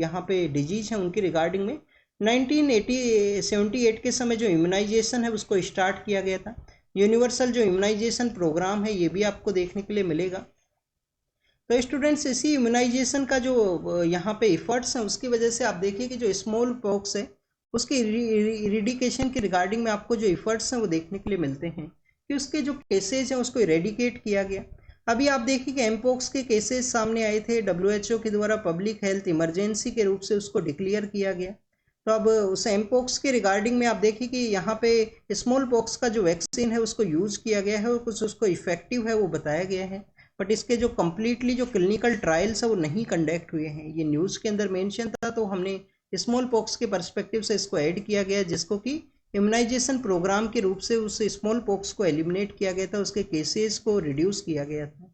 यहाँ पे डिजीज हैं उनकी रिगार्डिंग में 1978 के समय जो इम्यूनाइजेशन है उसको स्टार्ट किया गया था। यूनिवर्सल जो इम्यूनाइजेशन प्रोग्राम है ये भी आपको देखने के लिए मिलेगा। तो स्टूडेंट्स इसी इम्यूनाइजेशन का जो यहाँ पे इफर्ट्स हैं उसकी वजह से आप देखिए कि जो स्मॉल पॉक्स है उसकी इरेडिकेशन के रिगार्डिंग में आपको जो इफर्ट्स हैं वो देखने के लिए मिलते हैं कि उसके जो केसेज हैं उसको इरेडिकेट किया गया। अभी आप देखिए कि एमपॉक्स के केसेस सामने आए थे, WHO के द्वारा पब्लिक हेल्थ इमरजेंसी के रूप से उसको डिक्लेयर किया गया। तो अब उस एमपॉक्स के रिगार्डिंग में आप देखिए कि यहाँ पे स्मॉल पॉक्स का जो वैक्सीन है उसको यूज़ किया गया है और कुछ उसको इफेक्टिव है वो बताया गया है। बट इसके जो कम्प्लीटली जो क्लिनिकल ट्रायल्स है वो नहीं कंडक्ट हुए हैं। ये न्यूज़ के अंदर मेंशन था तो हमने स्मॉल पॉक्स के पर्सपेक्टिव से इसको ऐड किया गया, जिसको कि इम्यूनाइजेशन प्रोग्राम के रूप से उस स्मॉल पॉक्स को एलिमिनेट किया गया था, उसके केसेस को रिड्यूस किया गया था।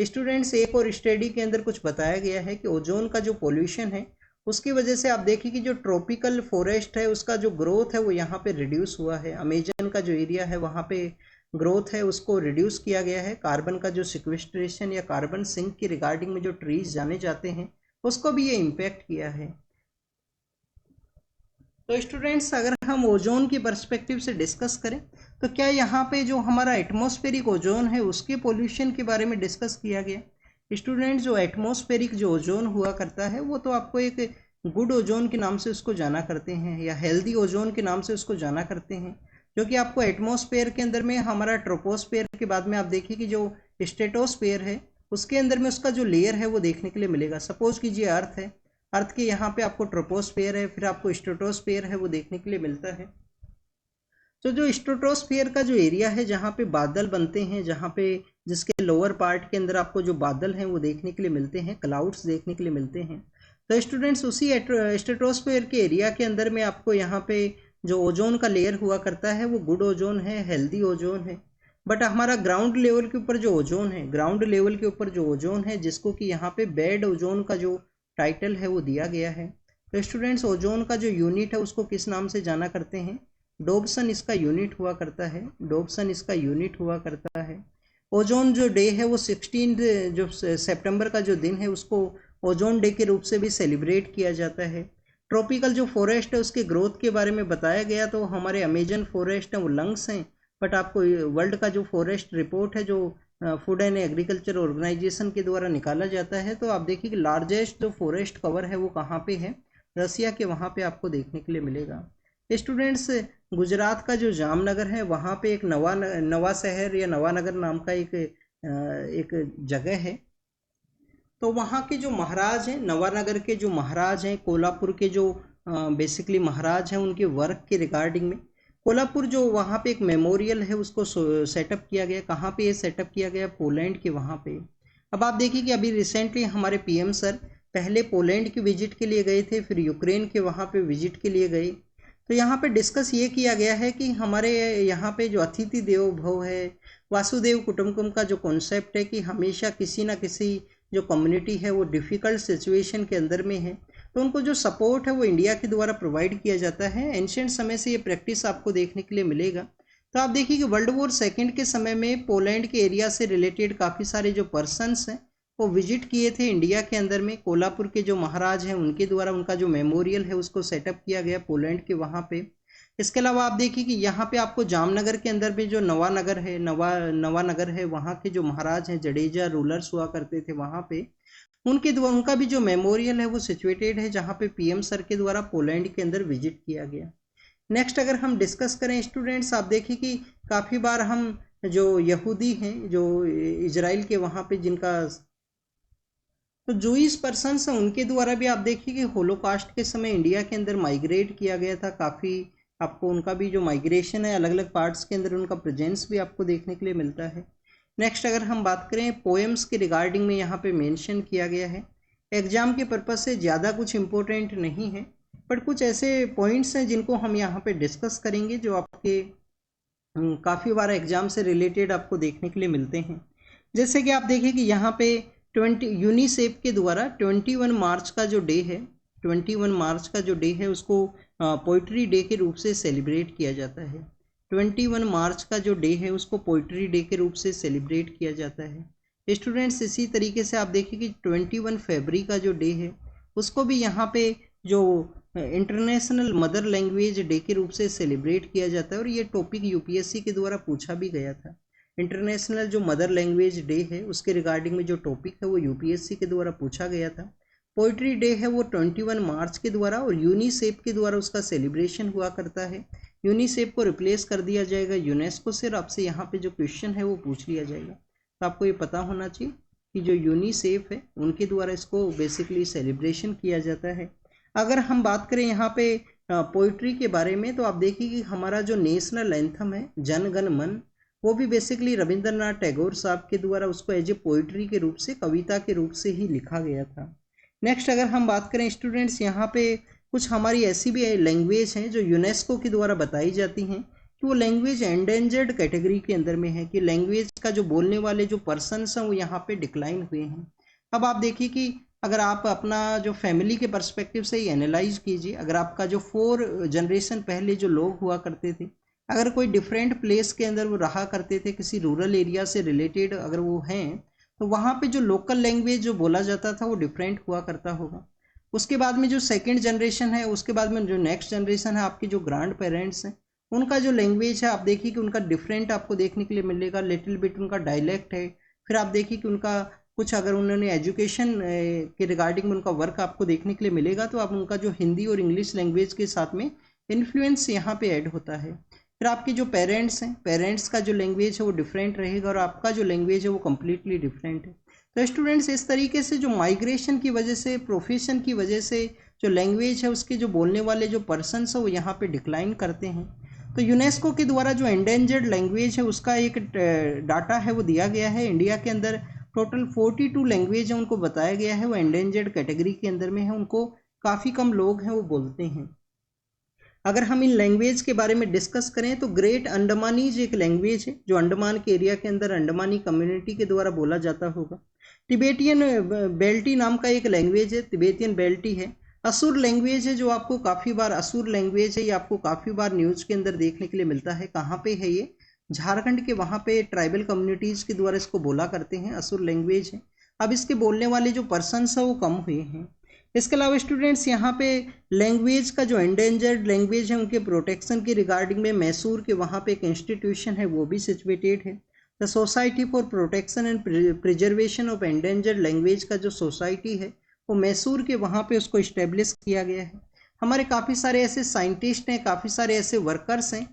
स्टूडेंट्स, एक और स्टडी के अंदर कुछ बताया गया है कि ओजोन का जो पोल्यूशन है उसकी वजह से आप देखिए कि जो ट्रॉपिकल फॉरेस्ट है उसका जो ग्रोथ है वो यहाँ पे रिड्यूस हुआ है। अमेजन का जो एरिया है वहाँ पे ग्रोथ है उसको रिड्यूस किया गया है। कार्बन का जो सिक्वेस्ट्रेशन या कार्बन सिंक की रिगार्डिंग में जो ट्रीज जाने जाते हैं उसको भी ये इम्पैक्ट किया है। तो स्टूडेंट्स, अगर हम ओजोन की पर्सपेक्टिव से डिस्कस करें तो क्या यहाँ पे जो हमारा एटमॉस्फेरिक ओजोन है उसके पोल्यूशन के बारे में डिस्कस किया गया। स्टूडेंट्स, जो एटमॉस्फेरिक जो ओजोन हुआ करता है वो तो आपको एक गुड ओजोन के नाम से उसको जाना करते हैं या हेल्दी ओजोन के नाम से उसको जाना करते हैं, जो कि आपको एटमॉस्फेयर के अंदर में हमारा ट्रोपोस्फेयर के बाद में आप देखिए कि जो स्ट्रेटोस्फेयर है उसके अंदर में उसका जो लेयर है वो देखने के लिए मिलेगा। सपोज कीजिए अर्थ है, अर्थ के यहाँ पे आपको ट्रोपोस्फेयर है, फिर आपको स्ट्रेटोस्फेयर है वो देखने के लिए मिलता है। तो जो स्ट्रेटोस्फेयर का जो एरिया है जहाँ पे बादल बनते हैं, जहाँ पे जिसके लोअर पार्ट के अंदर आपको जो बादल हैं वो देखने के लिए मिलते हैं, क्लाउड्स देखने के लिए मिलते हैं। तो स्टूडेंट्स, उसी स्ट्रेटोस्फेयर के एरिया के अंदर में आपको यहाँ पे जो ओजोन का लेयर हुआ करता है वो गुड ओजोन है, हेल्दी ओजोन है। बट हमारा ग्राउंड लेवल के ऊपर जो ओजोन है, ग्राउंड लेवल के ऊपर जो ओजोन है जिसको कि यहाँ पे बैड ओजोन का जो टाइटल है वो दिया गया है। तो स्टूडेंट्स, ओजोन का जो यूनिट है उसको किस नाम से जाना करते हैं, डोब्सन इसका यूनिट हुआ करता है, डोब्सन इसका यूनिट हुआ करता है। ओजोन जो डे है वो 16 जो सितंबर का जो दिन है उसको ओजोन डे के रूप से भी सेलिब्रेट किया जाता है। ट्रॉपिकल जो फॉरेस्ट है उसके ग्रोथ के बारे में बताया गया, तो हमारे अमेजन फॉरेस्ट है वो लंग्स हैं, बट आपको वर्ल्ड का जो फॉरेस्ट रिपोर्ट है जो फूड एंड एग्रीकल्चर ऑर्गेनाइजेशन के द्वारा निकाला जाता है, तो आप देखिए कि लार्जेस्ट जो फॉरेस्ट कवर है वो कहाँ पे है, रसिया के वहाँ पे आपको देखने के लिए मिलेगा। स्टूडेंट्स, गुजरात का जो जामनगर है वहाँ पे एक नवा शहर या नवानगर नाम का एक जगह है। तो वहाँ के जो महाराज हैं, नवानगर के जो महाराज हैं, कोल्हापुर के जो बेसिकली महाराज हैं, उनके वर्क के रिगार्डिंग में कोल्हापुर जो वहाँ पे एक मेमोरियल है उसको सेटअप किया गया। कहाँ पे ये सेटअप किया गया, पोलैंड के वहाँ पे। अब आप देखिए कि अभी रिसेंटली हमारे पीएम सर पहले पोलैंड की विजिट के लिए गए थे, फिर यूक्रेन के वहाँ पे विजिट के लिए गए। तो यहाँ पे डिस्कस ये किया गया है कि हमारे यहाँ पे जो अतिथि देवो भव है, वासुदेव कुटुंबकम का जो कॉन्सेप्ट है कि हमेशा किसी ना किसी जो कम्युनिटी है वो डिफ़िकल्ट सिचुएशन के अंदर में है, तो उनको जो सपोर्ट है वो इंडिया के द्वारा प्रोवाइड किया जाता है। एंशिएंट समय से ये प्रैक्टिस आपको देखने के लिए मिलेगा। तो आप देखिए कि वर्ल्ड वॉर सेकेंड के समय में पोलैंड के एरिया से रिलेटेड काफ़ी सारे जो पर्सनस हैं वो विजिट किए थे इंडिया के अंदर में। कोल्हापुर के जो महाराज हैं उनके द्वारा उनका जो मेमोरियल है उसको सेटअप किया गया पोलैंड के वहाँ पे। इसके अलावा आप देखिए कि यहाँ पे आपको जामनगर के अंदर भी जो नवानगर है, नवानगर है, वहाँ के जो महाराज हैं, जडेजा रूलर्स हुआ करते थे वहाँ पे, उनके द्वारा उनका भी जो मेमोरियल है वो सिचुएटेड है, जहाँ पे पीएम सर के द्वारा पोलैंड के अंदर विजिट किया गया। नेक्स्ट अगर हम डिस्कस करें स्टूडेंट्स, आप देखिए कि काफ़ी बार हम जो यहूदी हैं, जो इजराइल के वहाँ पे जिनका तो जूइश पर्सन्स हैं, उनके द्वारा भी आप देखिए कि होलोकास्ट के समय इंडिया के अंदर माइग्रेट किया गया था। काफ़ी आपको उनका भी जो माइग्रेशन है अलग अलग पार्ट्स के अंदर उनका प्रेजेंस भी आपको देखने के लिए मिलता है। नेक्स्ट अगर हम बात करें पोएम्स के रिगार्डिंग में, यहाँ पे मेंशन किया गया है। एग्जाम के पर्पज़ से ज़्यादा कुछ इम्पोर्टेंट नहीं है, बट कुछ ऐसे पॉइंट्स हैं जिनको हम यहाँ पे डिस्कस करेंगे जो आपके काफ़ी बार एग्जाम से रिलेटेड आपको देखने के लिए मिलते हैं। जैसे कि आप देखिए कि यहाँ पे 20 यूनिसेफ के द्वारा 21 मार्च का जो डे है, 21 मार्च का जो डे है उसको पोइट्री डे के रूप से सेलिब्रेट किया जाता है। 21 मार्च का जो डे है उसको पोइट्री डे के रूप से सेलिब्रेट किया जाता है। स्टूडेंट्स, इसी तरीके से आप देखिए कि 21 फरवरी का जो डे है उसको भी यहाँ पे जो इंटरनेशनल मदर लैंग्वेज डे के रूप से सेलिब्रेट किया जाता है, और ये टॉपिक यूपीएससी के द्वारा पूछा भी गया था। इंटरनेशनल जो मदर लैंग्वेज डे है उसके रिगार्डिंग में जो टॉपिक है वो यूपीएससी के द्वारा पूछा गया था। पोइट्री डे है वो 21 मार्च के द्वारा और यूनिसेफ के द्वारा उसका सेलिब्रेशन हुआ करता है। यूनिसेफ को रिप्लेस कर दिया जाएगा यूनेस्को से, और आपसे यहाँ पे जो क्वेश्चन है वो पूछ लिया जाएगा। तो आपको ये पता होना चाहिए कि जो यूनिसेफ है उनके द्वारा इसको बेसिकली सेलिब्रेशन किया जाता है। अगर हम बात करें यहाँ पे पोइट्री के बारे में, तो आप देखिए कि हमारा जो नेशनल एंथम है जन गण मन, वो भी बेसिकली रविंद्रनाथ टैगोर साहब के द्वारा उसको एज ए पोइट्री के रूप से, कविता के रूप से ही लिखा गया था। नेक्स्ट अगर हम बात करें स्टूडेंट्स, यहाँ पे कुछ हमारी ऐसी भी लैंग्वेज हैं जो यूनेस्को के द्वारा बताई जाती हैं कि वो लैंग्वेज एंडेंजर्ड कैटेगरी के अंदर में है, कि लैंग्वेज का जो बोलने वाले जो पर्सनस हैं वो यहाँ पे डिक्लाइन हुए हैं। अब आप देखिए कि अगर आप अपना जो फैमिली के पर्सपेक्टिव से ही एनालाइज कीजिए, अगर आपका जो 4 जनरेशन पहले जो लोग हुआ करते थे, अगर कोई डिफरेंट प्लेस के अंदर वो रहा करते थे, किसी रूरल एरिया से रिलेटेड अगर वो हैं, तो वहाँ पे जो लोकल लैंग्वेज जो बोला जाता था वो डिफरेंट हुआ करता होगा। उसके बाद में जो सेकंड जनरेशन है, उसके बाद में जो नेक्स्ट जनरेशन है, आपके जो ग्रैंड पेरेंट्स हैं, उनका जो लैंग्वेज है आप देखिए कि उनका डिफरेंट आपको देखने के लिए मिलेगा, लिटिल बिट उनका डायलेक्ट है। फिर आप देखिए कि उनका कुछ अगर उन्होंने एजुकेशन के रिगार्डिंग में उनका वर्क आपको देखने के लिए मिलेगा, तो आप उनका जो हिंदी और इंग्लिश लैंग्वेज के साथ में इन्फ्लुएंस यहाँ पे ऐड होता है। फिर आपके जो पेरेंट्स हैं, पेरेंट्स का जो लैंग्वेज है वो डिफरेंट रहेगा और आपका जो लैंग्वेज है वो कम्प्लीटली डिफरेंट है। तो स्टूडेंट्स इस तरीके से जो माइग्रेशन की वजह से, प्रोफेशन की वजह से जो लैंग्वेज है उसके जो बोलने वाले जो पर्सनस है वो यहाँ पे डिक्लाइन करते हैं। तो यूनेस्को के द्वारा जो एंडेंजर्ड लैंग्वेज है उसका एक डाटा है वो दिया गया है। इंडिया के अंदर टोटल 42 लैंग्वेज है उनको बताया गया है वो एंडेंजर्ड कैटेगरी के अंदर में है, उनको काफ़ी कम लोग हैं वो बोलते हैं। अगर हम इन लैंग्वेज के बारे में डिस्कस करें तो ग्रेट अंडमानीज एक लैंग्वेज है जो अंडमान के एरिया के अंदर अंडमानी कम्युनिटी के द्वारा बोला जाता होगा। तिबेटियन बेल्टी नाम का एक लैंग्वेज है, तिबेटियन बेल्टी है। असुर लैंग्वेज है जो आपको काफ़ी बार, असुर लैंग्वेज है ये आपको काफ़ी बार न्यूज़ के अंदर देखने के लिए मिलता है। कहाँ पे है ये? झारखंड के वहाँ पे ट्राइबल कम्युनिटीज़ के द्वारा इसको बोला करते हैं, असुर लैंग्वेज है। अब इसके बोलने वाले जो पर्सनस है वो कम हुए हैं। इसके अलावा स्टूडेंट्स यहाँ पे लैंग्वेज का जो एंडेंजर्ड लैंग्वेज है उनके प्रोटेक्शन की रिगार्डिंग में मैसूर के वहाँ पे एक इंस्टीट्यूशन है वो भी सिचुएटेड है। The society for protection and preservation of endangered language का जो सोसाइटी है वो मैसूर के वहाँ पे उसको इस्टेब्लिश किया गया है। हमारे काफ़ी सारे ऐसे साइंटिस्ट हैं, काफ़ी सारे ऐसे वर्कर्स हैं,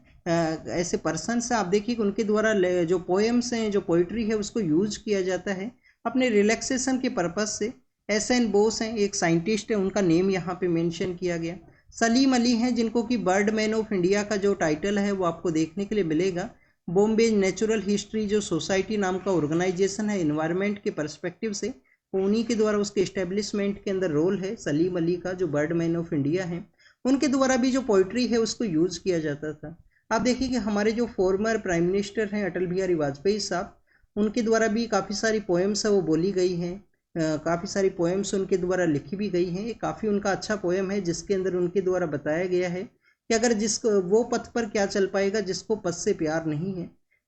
ऐसे पर्सनस हैं, आप देखिए कि उनके द्वारा जो पोएम्स हैं, जो पोइट्री है उसको यूज़ किया जाता है अपने रिलैक्सेशन के पर्पज़ से। एस.एन. बोस हैं, एक साइंटिस्ट है, उनका नेम यहाँ पे मेंशन किया गया। सलीम अली हैं जिनको कि बर्ड मैन ऑफ इंडिया का जो टाइटल है वो आपको देखने के लिए मिलेगा। बॉम्बे नेचुरल हिस्ट्री जो सोसाइटी नाम का ऑर्गेनाइजेशन है इन्वायरमेंट के पर्सपेक्टिव से, उन्हीं के द्वारा उसके इस्टेब्लिशमेंट के अंदर रोल है सलीम अली का, जो बर्ड मैन ऑफ इंडिया है। उनके द्वारा भी जो पोइट्री है उसको यूज़ किया जाता था। आप देखिए कि हमारे जो फॉर्मर प्राइम मिनिस्टर हैं अटल बिहारी वाजपेयी साहब, उनके द्वारा भी काफ़ी सारी पोएम्स है वो बोली गई हैं, काफ़ी सारी पोएम्स उनके द्वारा लिखी भी गई हैं। ये काफ़ी उनका अच्छा पोएम है जिसके अंदर उनके द्वारा बताया गया है कि अगर जिसको वो पथ पर क्या चल पाएगा जिसको पथ से प्यार नहीं है,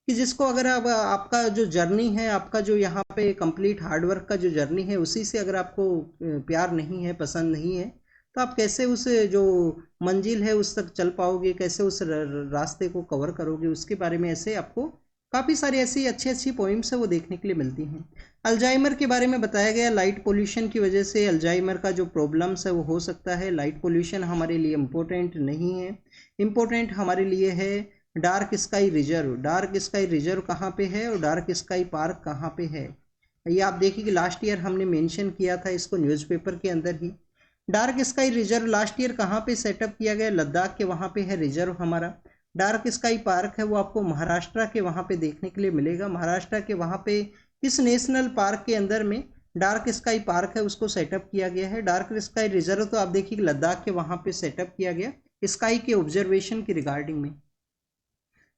कि जिसको अगर आपका जो जर्नी है, आपका जो यहाँ पे कंप्लीट हार्डवर्क का जो जर्नी है उसी से अगर आपको प्यार नहीं है, पसंद नहीं है, तो आप कैसे उस जो मंजिल है उस तक चल पाओगे, कैसे उस रास्ते को कवर करोगे, उसके बारे में ऐसे आपको काफ़ी सारी ऐसी अच्छी अच्छी पोइम्स है वो देखने के लिए मिलती हैं। अल्जाइमर के बारे में बताया गया, लाइट पोल्यूशन की वजह से अल्जाइमर का जो प्रॉब्लम्स है वो हो सकता है। लाइट पोल्यूशन हमारे लिए इम्पोर्टेंट नहीं है, इम्पोर्टेंट हमारे लिए है dark sky reserve. Dark sky reserve कहाँ पे है और डार्क स्काई पार्क कहाँ पे है, ये आप देखिए कि लास्ट ईयर हमने मेंशन किया था इसको न्यूज़पेपर के अंदर ही। Dark sky reserve last year कहाँ पे सेटअप किया गया? लद्दाख के वहाँ पे है रिजर्व हमारा। डार्क स्काई पार्क है वो आपको महाराष्ट्र के वहाँ पे देखने के लिए मिलेगा। महाराष्ट्र के वहाँ पे इस नेशनल पार्क के अंदर में डार्क स्काई पार्क है उसको सेटअप किया गया है। डार्क स्काई रिजर्व तो आप देखिए कि लद्दाख के वहाँ पे सेटअप किया गया स्काई के ऑब्जर्वेशन की रिगार्डिंग में।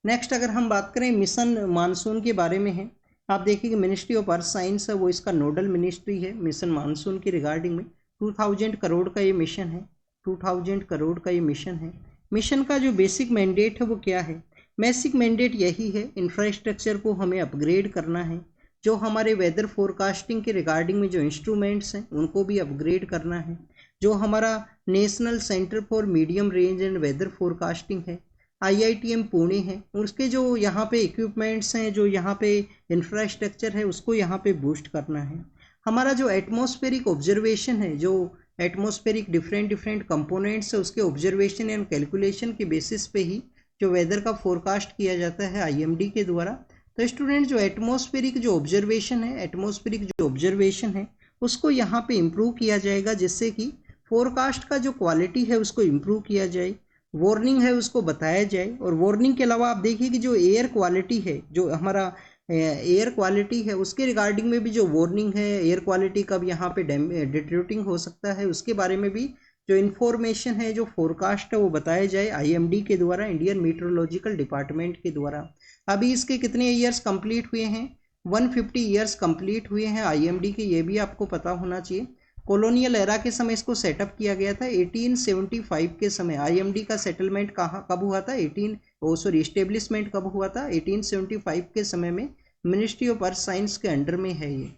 नेक्स्ट अगर हम बात करें मिशन मानसून के बारे में है, आप देखिए कि मिनिस्ट्री ऑफ अर्थ साइंस है वो इसका नोडल मिनिस्ट्री है मिशन मानसून की रिगार्डिंग में। 2000 करोड़ का ये मिशन है, 2000 करोड़ का ये मिशन है। मिशन का जो बेसिक मैंडेट है वो क्या है? बेसिक मैंडेट यही है, इंफ्रास्ट्रक्चर को हमें अपग्रेड करना है, जो हमारे वेदर फोरकास्टिंग के रिगार्डिंग में जो इंस्ट्रूमेंट्स हैं उनको भी अपग्रेड करना है, जो हमारा national centre for medium range and weather forecasting है IITM पुणे है, उसके जो यहाँ पे इक्विपमेंट्स हैं, जो यहाँ पे इंफ्रास्ट्रक्चर है उसको यहाँ पे बूस्ट करना है। हमारा जो एटमॉस्फेरिक ऑब्जर्वेशन है, जो एटमॉस्फेरिक डिफरेंट कंपोनेंट्स है उसके ऑब्जर्वेशन एंड कैलकुलेशन के बेसिस पे ही जो वेदर का फोरकास्ट किया जाता है IMD के द्वारा। तो स्टूडेंट जो एटमॉस्फेरिक जो ऑब्जर्वेशन है, एटमॉस्फेरिक जो ऑब्जर्वेशन है उसको यहाँ पे इम्प्रूव किया जाएगा, जिससे कि फोरकास्ट का जो क्वालिटी है उसको इम्प्रूव किया जाए, वार्निंग है उसको बताया जाए। और वार्निंग के अलावा आप देखिए कि जो एयर क्वालिटी है, जो हमारा एयर क्वालिटी है उसके रिगार्डिंग में भी जो वार्निंग है, एयर क्वालिटी कब यहाँ पे डिटेरियोरेटिंग हो सकता है उसके बारे में भी जो इन्फॉर्मेशन है, जो फोरकास्ट है वो बताया जाए आईएमडी के द्वारा, इंडियन मीटरोलॉजिकल डिपार्टमेंट के द्वारा। अभी इसके कितने ईयर्स कंप्लीट हुए हैं? 150 ईयर्स कंप्लीट हुए हैं आईएमडी के, ये भी आपको पता होना चाहिए। कॉलोनियल एरा के समय इसको सेटअप किया गया था। 1875 के समय आईएमडी का सेटलमेंट कब हुआ था? इस्टेब्लिशमेंट कब हुआ था? 1875 के समय में मिनिस्ट्री ऑफ अर्थ साइंस के अंडर में है ये।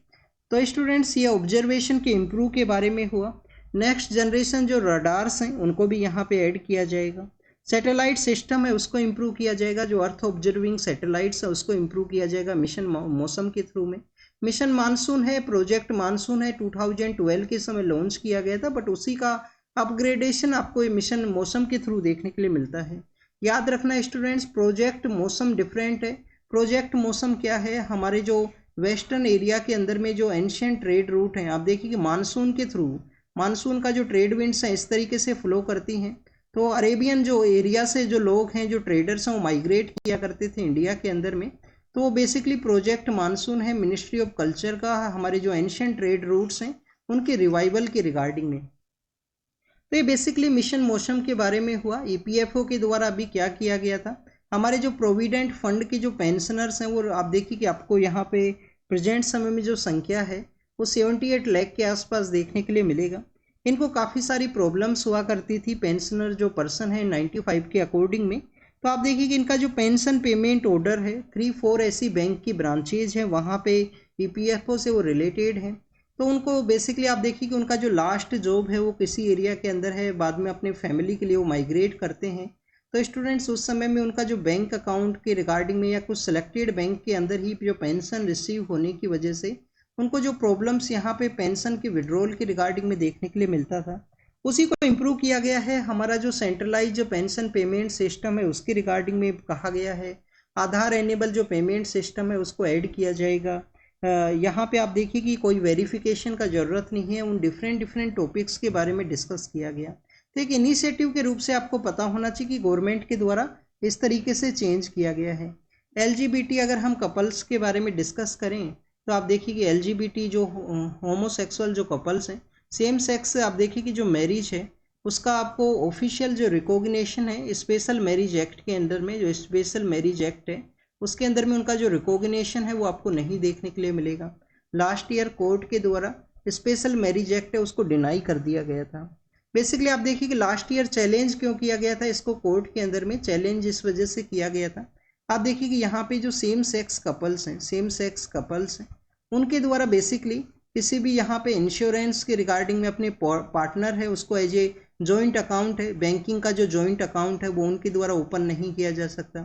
तो स्टूडेंट्स, ये ऑब्जर्वेशन के इम्प्रूव के बारे में हुआ। नेक्स्ट जनरेशन जो रडार्स हैं उनको भी यहाँ पे ऐड किया जाएगा। सैटेलाइट सिस्टम है उसको इम्प्रूव किया जाएगा, जो अर्थ ऑब्जर्विंग सैटेलाइट्स है उसको इम्प्रूव किया जाएगा मिशन मौसम के थ्रू में। मिशन मानसून है, प्रोजेक्ट मानसून है, 2012 के समय लॉन्च किया गया था, बट उसी का अपग्रेडेशन आपको ये मिशन मौसम के थ्रू देखने के लिए मिलता है। याद रखना स्टूडेंट्स, प्रोजेक्ट मौसम डिफरेंट है। प्रोजेक्ट मौसम क्या है? हमारे जो वेस्टर्न एरिया के अंदर में जो एंशियंट ट्रेड रूट हैं, आप देखिए कि मानसून के थ्रू, मानसून का जो ट्रेड विंड्स हैं इस तरीके से फ्लो करती हैं। तो अरेबियन जो एरिया से जो लोग हैं, जो ट्रेडर्स हैं, वो माइग्रेट किया करते थे इंडिया के अंदर में। तो वो बेसिकली प्रोजेक्ट मानसून है मिनिस्ट्री ऑफ कल्चर का, हमारे जो एंशियंट ट्रेड रूट्स हैं उनके रिवाइवल के रिगार्डिंग में। तो ये बेसिकली मिशन मौसम के बारे में हुआ। ईपीएफओ के द्वारा अभी क्या किया गया था? हमारे जो प्रोविडेंट फंड के जो पेंशनर्स हैं, वो आप देखिए कि आपको यहाँ पे प्रेजेंट समय में जो संख्या है वो 78 लाख के आसपास देखने के लिए मिलेगा। इनको काफ़ी सारी प्रॉब्लम्स हुआ करती थी, पेंशनर जो पर्सन है 95 के अकॉर्डिंग में। तो आप देखिए कि इनका जो पेंशन पेमेंट ऑर्डर है, 3-4 ऐसी बैंक की ब्रांचेज हैं वहाँ पे ईपीएफओ से वो रिलेटेड हैं। तो उनको बेसिकली आप देखिए कि उनका जो लास्ट जॉब है वो किसी एरिया के अंदर है, बाद में अपने फैमिली के लिए वो माइग्रेट करते हैं। तो स्टूडेंट्स, उस समय में उनका जो बैंक अकाउंट के रिगार्डिंग में या कुछ सिलेक्टेड बैंक के अंदर ही जो पेंशन रिसीव होने की वजह से उनको जो प्रॉब्लम्स यहाँ पे पेंशन के विड्रॉल के रिगार्डिंग में देखने के लिए मिलता था, उसी को इम्प्रूव किया गया है। हमारा जो सेंट्रलाइज जो पेंशन पेमेंट सिस्टम है उसके रिगार्डिंग में कहा गया है। आधार एनेबल जो पेमेंट सिस्टम है उसको ऐड किया जाएगा। यहाँ पे आप देखिए कि कोई वेरिफिकेशन का ज़रूरत नहीं है, उन डिफरेंट टॉपिक्स के बारे में डिस्कस किया गया। तो एक इनिशिएटिव के रूप से आपको पता होना चाहिए कि गवर्नमेंट के द्वारा इस तरीके से चेंज किया गया है। एलजीबीटी अगर हम कपल्स के बारे में डिस्कस करें तो आप देखिए कि एलजीबीटी जो होमोसेक्सुअल जो कपल्स हैं, सेम सेक्स, आप देखिए कि जो मैरिज है उसका आपको ऑफिशियल जो रिकॉग्निशन है स्पेशल मैरिज एक्ट के अंदर में, जो स्पेशल मैरिज एक्ट है उसके अंदर में उनका जो रिकॉग्निशन है वो आपको नहीं देखने के लिए मिलेगा। लास्ट ईयर कोर्ट के द्वारा स्पेशल मैरिज एक्ट है उसको डिनाई कर दिया गया था। बेसिकली आप देखिए कि लास्ट ईयर चैलेंज क्यों किया गया था, इसको कोर्ट के अंदर में चैलेंज इस वजह से किया गया था। आप देखिए कि यहाँ पे जो सेम सेक्स कपल्स हैं उनके द्वारा बेसिकली किसी भी यहाँ पे इंश्योरेंस के रिगार्डिंग में अपने पार्टनर है उसको एज ए जॉइंट अकाउंट है, बैंकिंग का जो जॉइंट अकाउंट है वो उनके द्वारा ओपन नहीं किया जा सकता,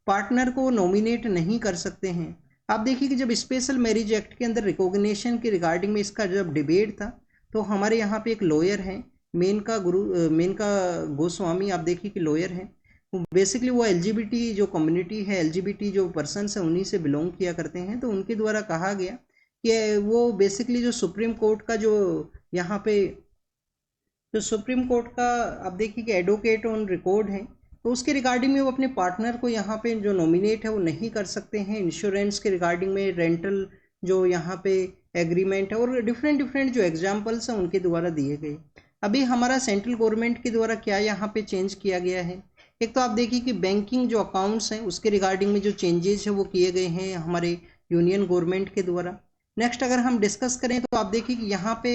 पार्टनर को नॉमिनेट नहीं कर सकते हैं। आप देखिए कि जब स्पेशल मैरिज एक्ट के अंदर रिकॉग्निशन के रिगार्डिंग में इसका जब डिबेट था तो हमारे यहाँ पे एक लॉयर हैं मेनका गोस्वामी, आप देखिए कि लॉयर हैं, बेसिकली वो एलजीबीटी जो कम्युनिटी है, एलजीबीटी जो पर्सन्स हैं उन्हीं से बिलोंग किया करते हैं। तो उनके द्वारा कहा गया कि वो बेसिकली जो सुप्रीम कोर्ट का जो यहाँ पे जो सुप्रीम कोर्ट का आप देखिए कि एडवोकेट ऑन रिकॉर्ड है, तो उसके रिगार्डिंग में वो अपने पार्टनर को यहाँ पे जो नॉमिनेट है वो नहीं कर सकते हैं। इंश्योरेंस के रिगार्डिंग में रेंटल जो यहाँ पे एग्रीमेंट है और डिफरेंट जो एग्जाम्पल्स हैं उनके द्वारा दिए गए। अभी हमारा सेंट्रल गवर्नमेंट के द्वारा क्या यहाँ पे चेंज किया गया है, एक तो आप देखिए कि बैंकिंग जो अकाउंट्स हैं उसके रिगार्डिंग में जो चेंजेस है वो किए गए हैं हमारे यूनियन गवर्नमेंट के द्वारा। नेक्स्ट अगर हम डिस्कस करें तो आप देखिए कि यहाँ पे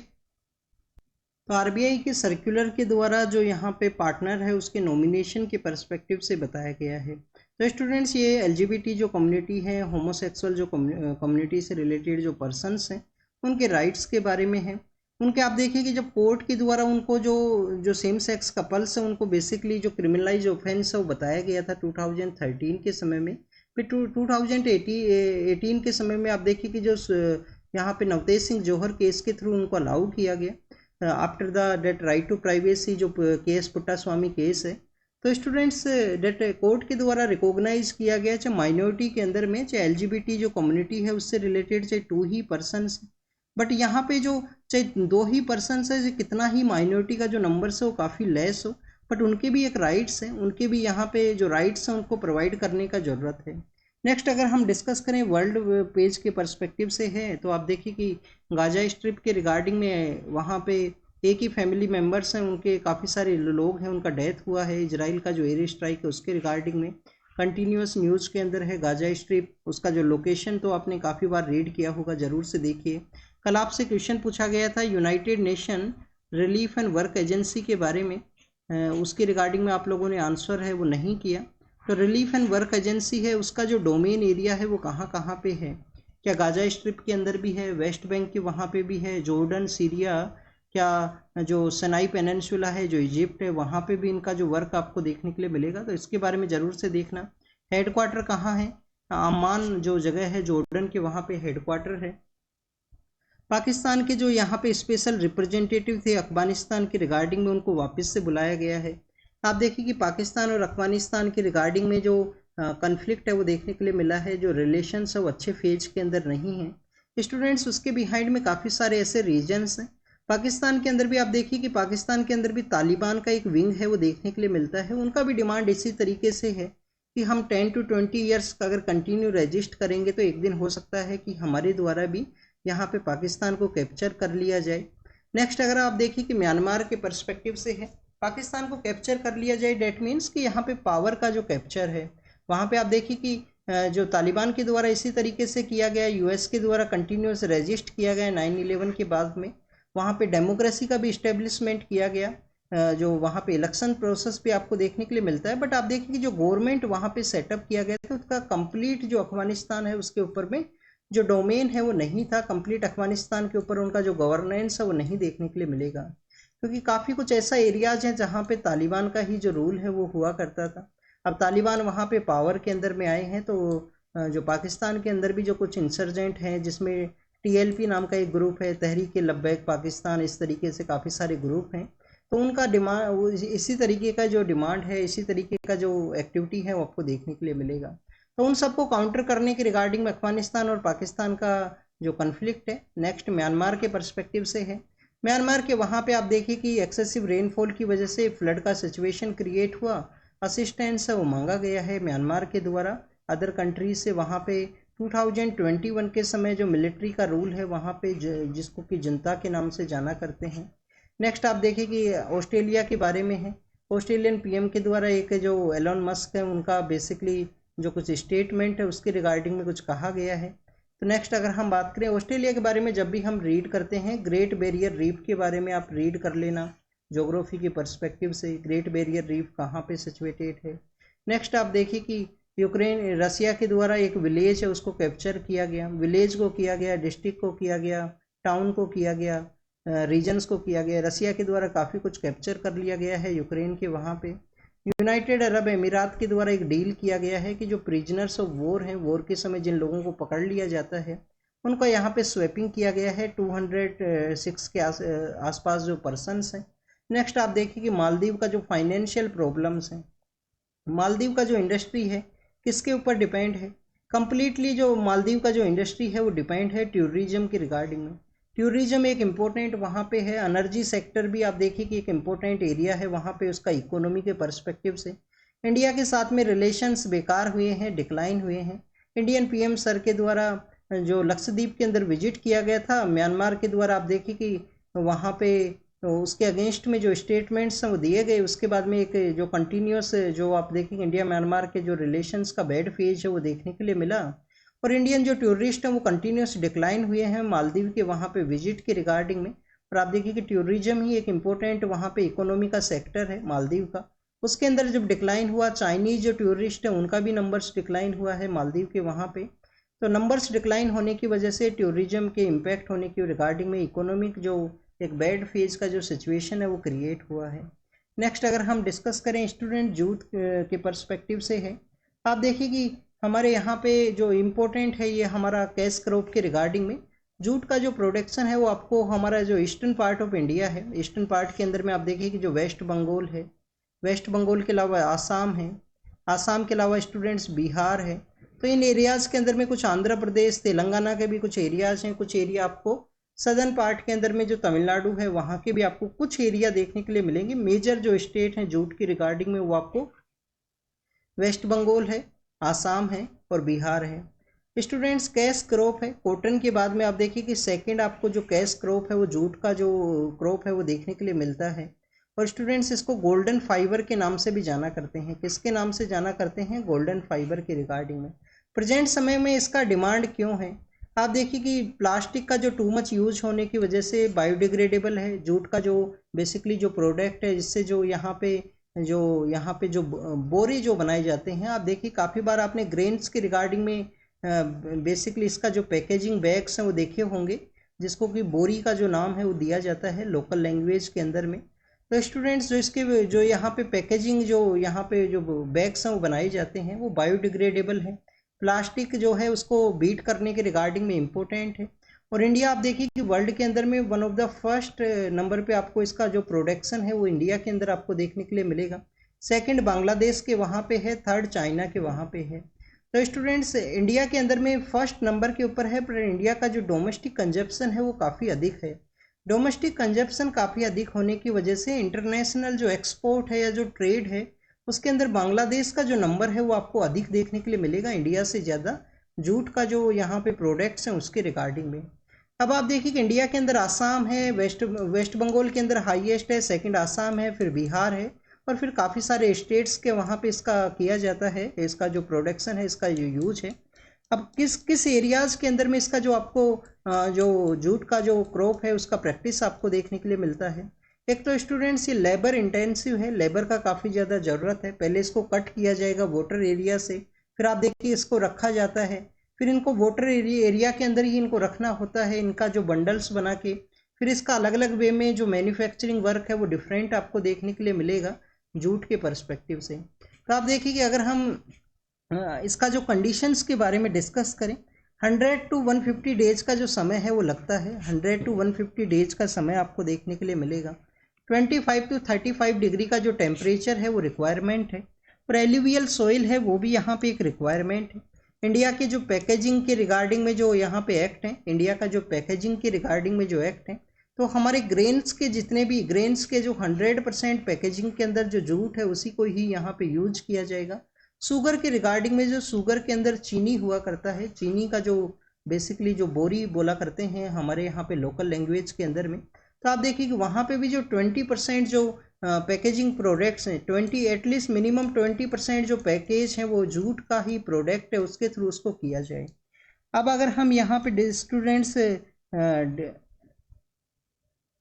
तो आरबीआई के सर्कुलर के द्वारा जो यहाँ पे पार्टनर है उसके नॉमिनेशन के पर्सपेक्टिव से बताया गया है। तो स्टूडेंट्स, ये एलजीबीटी जो कम्युनिटी है, होमोसेक्सुअल जो कम्युनिटी से रिलेटेड जो पर्सन्स हैं उनके राइट्स के बारे में है। उनके आप देखिए कि जब कोर्ट के द्वारा उनको जो सेम सेक्स कपल्स हैं उनको बेसिकली जो क्रिमिनलाइज ऑफेंस है वो बताया गया था 2013 के समय में। फिर 2018 के समय में आप देखिए कि जो यहाँ पे नवतेज सिंह जौहर केस के थ्रू उनको अलाउ किया गया after the date right to privacy जो केस पुट्टास्वामी केस है। तो स्टूडेंट्स, डेट कोर्ट के द्वारा रिकॉग्नाइज किया गया चाहे माइनॉरिटी के अंदर में, चाहे एलजीबीटी जो कम्युनिटी है उससे रिलेटेड चाहे 2 ही पर्सन्स, बट यहाँ पे जो चाहे 2 ही पर्सन्स है, कितना ही माइनॉरिटी का जो नंबर है वो काफ़ी लेस हो, बट उनके भी एक राइट्स हैं, उनके भी यहाँ पे जो राइट्स हैं उनको प्रोवाइड करने का ज़रूरत है। नेक्स्ट अगर हम डिस्कस करें वर्ल्ड पेज के पर्सपेक्टिव से है तो आप देखिए कि गाजा स्ट्रिप के रिगार्डिंग में वहाँ पे एक ही फैमिली मेम्बर्स हैं, उनके काफ़ी सारे लोग हैं, उनका डेथ हुआ है। इजराइल का जो एयर स्ट्राइक है उसके रिगार्डिंग में कंटिन्यूस न्यूज़ के अंदर है। गाजा स्ट्रिप, उसका जो लोकेशन तो आपने काफ़ी बार रीड किया होगा, ज़रूर से देखिए। कल आपसे क्वेश्चन पूछा गया था United nation relief and work agency के बारे में, उसके रिगार्डिंग में आप लोगों ने आंसर है वो नहीं किया। तो रिलीफ एंड वर्क एजेंसी है, उसका जो डोमेन एरिया है वो कहाँ कहाँ पे है? क्या गाजा स्ट्रिप के अंदर भी है, वेस्ट बैंक के वहाँ पे भी है, जॉर्डन, सीरिया, क्या जो सनाई पेनिनसुला है जो इजिप्ट है वहाँ पे भी इनका जो वर्क आपको देखने के लिए मिलेगा? तो इसके बारे में ज़रूर से देखना। हेडक्वार्टर कहाँ है? अम्मान जो जगह है जॉर्डन के, वहाँ पे हेडक्वार्टर है। पाकिस्तान के जो यहाँ पे स्पेशल रिप्रेजेंटेटिव थे अफगानिस्तान के रिगार्डिंग में, उनको वापस से बुलाया गया है। आप देखिए कि पाकिस्तान और अफगानिस्तान के रिगार्डिंग में जो कन्फ्लिक्ट है वो देखने के लिए मिला है, जो रिलेशंस है वो अच्छे फेज के अंदर नहीं है स्टूडेंट्स। उसके बिहाइंड में काफ़ी सारे ऐसे रीजन्स हैं। पाकिस्तान के अंदर भी आप देखिए कि पाकिस्तान के अंदर भी तालिबान का एक विंग है वो देखने के लिए मिलता है। उनका भी डिमांड इसी तरीके से है कि हम 10 to 20 ईयर्स का अगर कंटिन्यू रजिस्ट करेंगे तो एक दिन हो सकता है कि हमारे द्वारा भी यहाँ पे पाकिस्तान को कैप्चर कर लिया जाए। नेक्स्ट अगर आप देखिए कि म्यांमार के पर्सपेक्टिव से है, पाकिस्तान को कैप्चर कर लिया जाए, डेट मीन्स कि यहाँ पे पावर का जो कैप्चर है वहाँ पे आप देखिए कि जो तालिबान के द्वारा इसी तरीके से किया गया, यूएस के द्वारा कंटिन्यूस रेजिस्ट किया गया 9/11 के बाद में, वहाँ पे डेमोक्रेसी का भी इस्टेब्लिशमेंट किया गया, जो वहाँ पे इलेक्शन प्रोसेस भी आपको देखने के लिए मिलता है। बट आप देखिए कि जो गवर्नमेंट वहाँ पे सेटअप किया गया था उसका कंप्लीट जो अफगानिस्तान है उसके ऊपर में जो डोमेन है वो नहीं था, कंप्लीट अफगानिस्तान के ऊपर उनका जो गवर्नेंस है वो नहीं देखने के लिए मिलेगा, क्योंकि काफ़ी कुछ ऐसा एरियाज हैं जहाँ पे तालिबान का ही जो रूल है वो हुआ करता था। अब तालिबान वहाँ पे पावर के अंदर में आए हैं, तो जो पाकिस्तान के अंदर भी जो कुछ इंसर्जेंट हैं, जिसमें टीएलपी नाम का एक ग्रुप है, तहरीक लब्बैक पाकिस्तान, इस तरीके से काफ़ी सारे ग्रुप हैं, तो उनका डिमांड इसी तरीके का जो डिमांड है, इसी तरीके का जो एक्टिविटी है वो आपको देखने के लिए मिलेगा। तो उन सबको काउंटर करने के रिगार्डिंग में अफगानिस्तान और पाकिस्तान का जो कन्फ्लिक्ट है। नेक्स्ट म्यांमार के पर्सपेक्टिव से है। म्यांमार के वहाँ पे आप देखिए कि एक्सेसिव रेनफॉल की वजह से फ्लड का सिचुएशन क्रिएट हुआ, असिस्टेंस है वो मांगा गया है म्यांमार के द्वारा अदर कंट्रीज से। वहाँ पे 2021 के समय जो मिलिट्री का रूल है वहाँ पे जिसको कि जनता के नाम से जाना करते हैं। नेक्स्ट आप देखिए कि ऑस्ट्रेलिया के बारे में है। ऑस्ट्रेलियन पीएम के द्वारा एक जो एलन मस्क है उनका बेसिकली जो कुछ स्टेटमेंट है उसके रिगार्डिंग में कुछ कहा गया है। तो नेक्स्ट अगर हम बात करें ऑस्ट्रेलिया के बारे में, जब भी हम रीड करते हैं ग्रेट बैरियर रीफ के बारे में आप रीड कर लेना ज्योग्राफी के पर्सपेक्टिव से, ग्रेट बैरियर रीफ कहाँ पे सिचुएटेड है। नेक्स्ट आप देखिए कि यूक्रेन रसिया के द्वारा एक विलेज है उसको कैप्चर किया गया, विलेज को किया गया, डिस्ट्रिक्ट को किया गया, टाउन को किया गया, रीजन्स को किया गया। रसिया के द्वारा काफ़ी कुछ कैप्चर कर लिया गया है यूक्रेन के वहाँ पे। यूनाइटेड अरब अमीरात के द्वारा एक डील किया गया है कि जो प्रिजनर्स ऑफ वॉर हैं, वॉर के समय जिन लोगों को पकड़ लिया जाता है उनका यहाँ पे स्वैपिंग किया गया है 206 के आसपास जो पर्सनस हैं। नेक्स्ट आप देखिए कि मालदीव का जो फाइनेंशियल प्रॉब्लम्स हैं, मालदीव का जो इंडस्ट्री है किसके ऊपर डिपेंड है? कंप्लीटली जो मालदीव का जो इंडस्ट्री है वो डिपेंड है टूरिज्म के रिगार्डिंग में। टूरिज्म एक इम्पोर्टेंट वहाँ पे है। एनर्जी सेक्टर भी आप देखिए कि एक इम्पोर्टेंट एरिया है वहाँ पे, उसका इकोनॉमी के पर्सपेक्टिव से इंडिया के साथ में रिलेशंस बेकार हुए हैं, डिक्लाइन हुए हैं। इंडियन पीएम सर के द्वारा जो लक्षद्वीप के अंदर विजिट किया गया था म्यांमार के द्वारा, आप देखिए कि वहाँ पे तो उसके अगेंस्ट में जो स्टेटमेंट्स हैं वो दिए गए, उसके बाद में एक जो कंटिन्यूस जो आप देखेंगे इंडिया म्यांमार के जो रिलेशंस का बैड फेज है वो देखने के लिए मिला। और इंडियन जो टूरिस्ट हैं वो कंटिन्यूस डिक्लाइन हुए हैं मालदीव के वहाँ पे विजिट के रिगार्डिंग में। और आप देखिए कि टूरिज्म ही एक इम्पोर्टेंट वहाँ पे इकोनॉमी का सेक्टर है मालदीव का। उसके अंदर जब डिक्लाइन हुआ, चाइनीज़ जो टूरिस्ट है उनका भी नंबर्स डिक्लाइन हुआ है मालदीव के वहाँ पे। तो नंबर्स डिक्लाइन होने की वजह से टूरिज्म के इम्पैक्ट होने की रिगार्डिंग में इकोनॉमिक जो एक बैड फेज का जो सिचुएशन है वो क्रिएट हुआ है। नेक्स्ट अगर हम डिस्कस करें स्टूडेंट यूथ के पर्सपेक्टिव से है, आप देखिए कि हमारे यहाँ पे जो इम्पोर्टेंट है ये हमारा कैश क्रॉप के रिगार्डिंग में जूट का जो प्रोडक्शन है वो आपको हमारा जो ईस्टर्न पार्ट ऑफ इंडिया है, ईस्टर्न पार्ट के अंदर में आप देखिए कि जो वेस्ट बंगाल है, वेस्ट बंगाल के अलावा आसाम है, आसाम के अलावा स्टूडेंट्स बिहार है। तो इन एरियाज़ के अंदर में कुछ आंध्र प्रदेश तेलंगाना के भी कुछ एरियाज़ हैं, कुछ एरिया आपको सदर्न पार्ट के अंदर में जो तमिलनाडु है वहाँ के भी आपको कुछ एरिया देखने के लिए मिलेंगे। मेजर जो स्टेट हैं जूट की रिगार्डिंग में वो आपको वेस्ट बंगाल है, आसाम है और बिहार है। स्टूडेंट्स कैश क्रॉप है, कॉटन के बाद में आप देखिए कि सेकंड आपको जो कैश क्रॉप है वो जूट का जो क्रॉप है वो देखने के लिए मिलता है। और स्टूडेंट्स इसको गोल्डन फाइबर के नाम से भी जाना करते हैं। किसके नाम से जाना करते हैं? गोल्डन फाइबर के रिगार्डिंग में। प्रेजेंट समय में इसका डिमांड क्यों है? आप देखिए कि प्लास्टिक का जो टू मच यूज होने की वजह से बायोडिग्रेडेबल है। जूट का जो बेसिकली जो प्रोडक्ट है, जिससे जो यहाँ पे जो बोरी जो बनाए जाते हैं, आप देखिए काफ़ी बार आपने ग्रेन्स के रिगार्डिंग में बेसिकली इसका जो पैकेजिंग बैग्स हैं वो देखे होंगे, जिसको कि बोरी का जो नाम है वो दिया जाता है लोकल लैंग्वेज के अंदर में। तो स्टूडेंट्स जो यहाँ पे पैकेजिंग जो यहाँ पे जो बैग्स हैं वो बनाए जाते हैं वो बायोडिग्रेडेबल है। प्लास्टिक जो है उसको बीट करने के रिगार्डिंग में इम्पोर्टेंट है। और इंडिया आप देखिए कि वर्ल्ड के अंदर में one of the first number पे आपको इसका जो प्रोडक्शन है वो इंडिया के अंदर आपको देखने के लिए मिलेगा। सेकंड बांग्लादेश के वहाँ पे है, थर्ड चाइना के वहाँ पे है। तो स्टूडेंट्स इंडिया के अंदर में फर्स्ट नंबर के ऊपर है, पर इंडिया का जो डोमेस्टिक कंजप्शन है वो काफ़ी अधिक है। डोमेस्टिक कंजप्शन काफ़ी अधिक होने की वजह से इंटरनेशनल जो एक्सपोर्ट है या जो ट्रेड है उसके अंदर बांग्लादेश का जो नंबर है वो आपको अधिक देखने के लिए मिलेगा इंडिया से ज़्यादा, जूट का जो यहाँ पे प्रोडक्ट्स हैं उसके रिगार्डिंग में। अब आप देखिए कि इंडिया के अंदर आसाम है, वेस्ट बंगाल के अंदर हाईएस्ट है, सेकंड आसाम है, फिर बिहार है, और फिर काफ़ी सारे स्टेट्स के वहाँ पे इसका किया जाता है, इसका जो प्रोडक्शन है, इसका जो यूज है। अब किस किस एरियाज़ के अंदर में इसका जो आपको जो जूट का जो क्रॉप है उसका प्रैक्टिस आपको देखने के लिए मिलता है। एक तो स्टूडेंट्स ये लेबर इंटेंसिव है, लेबर का काफ़ी ज़्यादा ज़रूरत है। पहले इसको कट किया जाएगा वाटर एरिया से, फिर आप देखिए इसको रखा जाता है, फिर इनको वाटर एरिया के अंदर ही इनको रखना होता है, इनका जो बंडल्स बना के, फिर इसका अलग अलग वे में जो मैन्युफैक्चरिंग वर्क है वो डिफरेंट आपको देखने के लिए मिलेगा जूट के पर्सपेक्टिव से। तो आप देखिए कि अगर हम इसका जो कंडीशंस के बारे में डिस्कस करें, 100 टू 150 डेज का जो समय है वो लगता है। 100 टू 150 डेज का समय आपको देखने के लिए मिलेगा। 25 टू 35 डिग्री का जो टेम्परेचर है वो रिक्वायरमेंट है। और एल्यूवियल सोइल है वो भी यहाँ पे एक रिक्वायरमेंट है। इंडिया के जो पैकेजिंग के रिगार्डिंग में जो यहाँ पे एक्ट है, इंडिया का जो पैकेजिंग के रिगार्डिंग में जो एक्ट है, तो हमारे ग्रेन्स के जितने भी ग्रेन्स के जो 100% पैकेजिंग के अंदर जो जूट है उसी को ही यहाँ पे यूज किया जाएगा। शुगर के रिगार्डिंग में जो शुगर के अंदर चीनी हुआ करता है, चीनी का जो बेसिकली जो बोरी बोला करते हैं हमारे यहाँ पे लोकल लैंग्वेज के अंदर में, तो आप देखिए कि वहाँ पे भी जो 20% जो पैकेजिंग प्रोडक्ट्स हैं, 20 एटलीस्ट मिनिमम 20% जो पैकेज है वो जूट का ही प्रोडक्ट है, उसके थ्रू उसको किया जाए। अब अगर हम यहाँ पे स्टूडेंट्स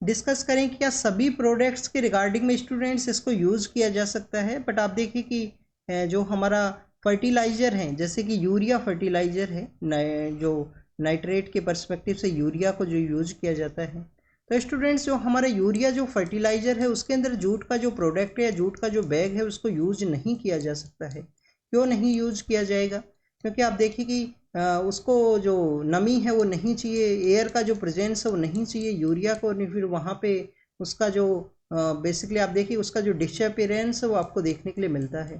डिस्कस करें कि क्या सभी प्रोडक्ट्स के रिगार्डिंग में स्टूडेंट्स इसको यूज़ किया जा सकता है, बट आप देखिए कि जो हमारा फर्टिलाइज़र है, जैसे कि यूरिया फर्टिलाइज़र है, जो नाइट्रेट के पर्सपेक्टिव से यूरिया को जो यूज़ किया जाता है, तो स्टूडेंट्स जो हमारा यूरिया जो फर्टिलाइज़र है उसके अंदर जूट का जो प्रोडक्ट है या जूट का जो बैग है उसको यूज नहीं किया जा सकता है। क्यों नहीं यूज किया जाएगा? क्योंकि आप देखिए कि उसको जो नमी है वो नहीं चाहिए, एयर का जो प्रेजेंस है वो नहीं चाहिए यूरिया को, नहीं फिर वहाँ पे उसका जो बेसिकली आप देखिए उसका जो डिसअपीयरेंस है वो आपको देखने के लिए मिलता है।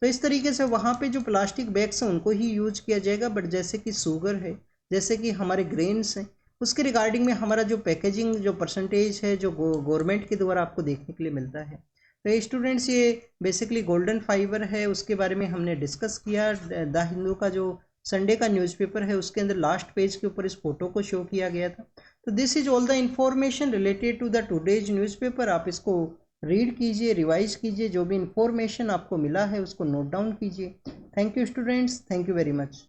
तो इस तरीके से वहाँ पे जो प्लास्टिक बैग्स हैं उनको ही यूज किया जाएगा, बट जैसे कि शुगर है, जैसे कि हमारे ग्रेन्स हैं, उसके रिगार्डिंग में हमारा जो पैकेजिंग जो परसेंटेज है जो गवर्नमेंट के द्वारा आपको देखने के लिए मिलता है। तो स्टूडेंट्स ये बेसिकली गोल्डन फाइबर है उसके बारे में हमने डिस्कस किया। द हिंदू का जो संडे का न्यूज़पेपर है उसके अंदर लास्ट पेज के ऊपर इस फोटो को शो किया गया था। तो this is all the information related to the today's newspaper. आप इसको रीड कीजिए, रिवाइज कीजिए, जो भी इंफॉर्मेशन आपको मिला है उसको नोट डाउन कीजिए। Thank you students, thank you very much.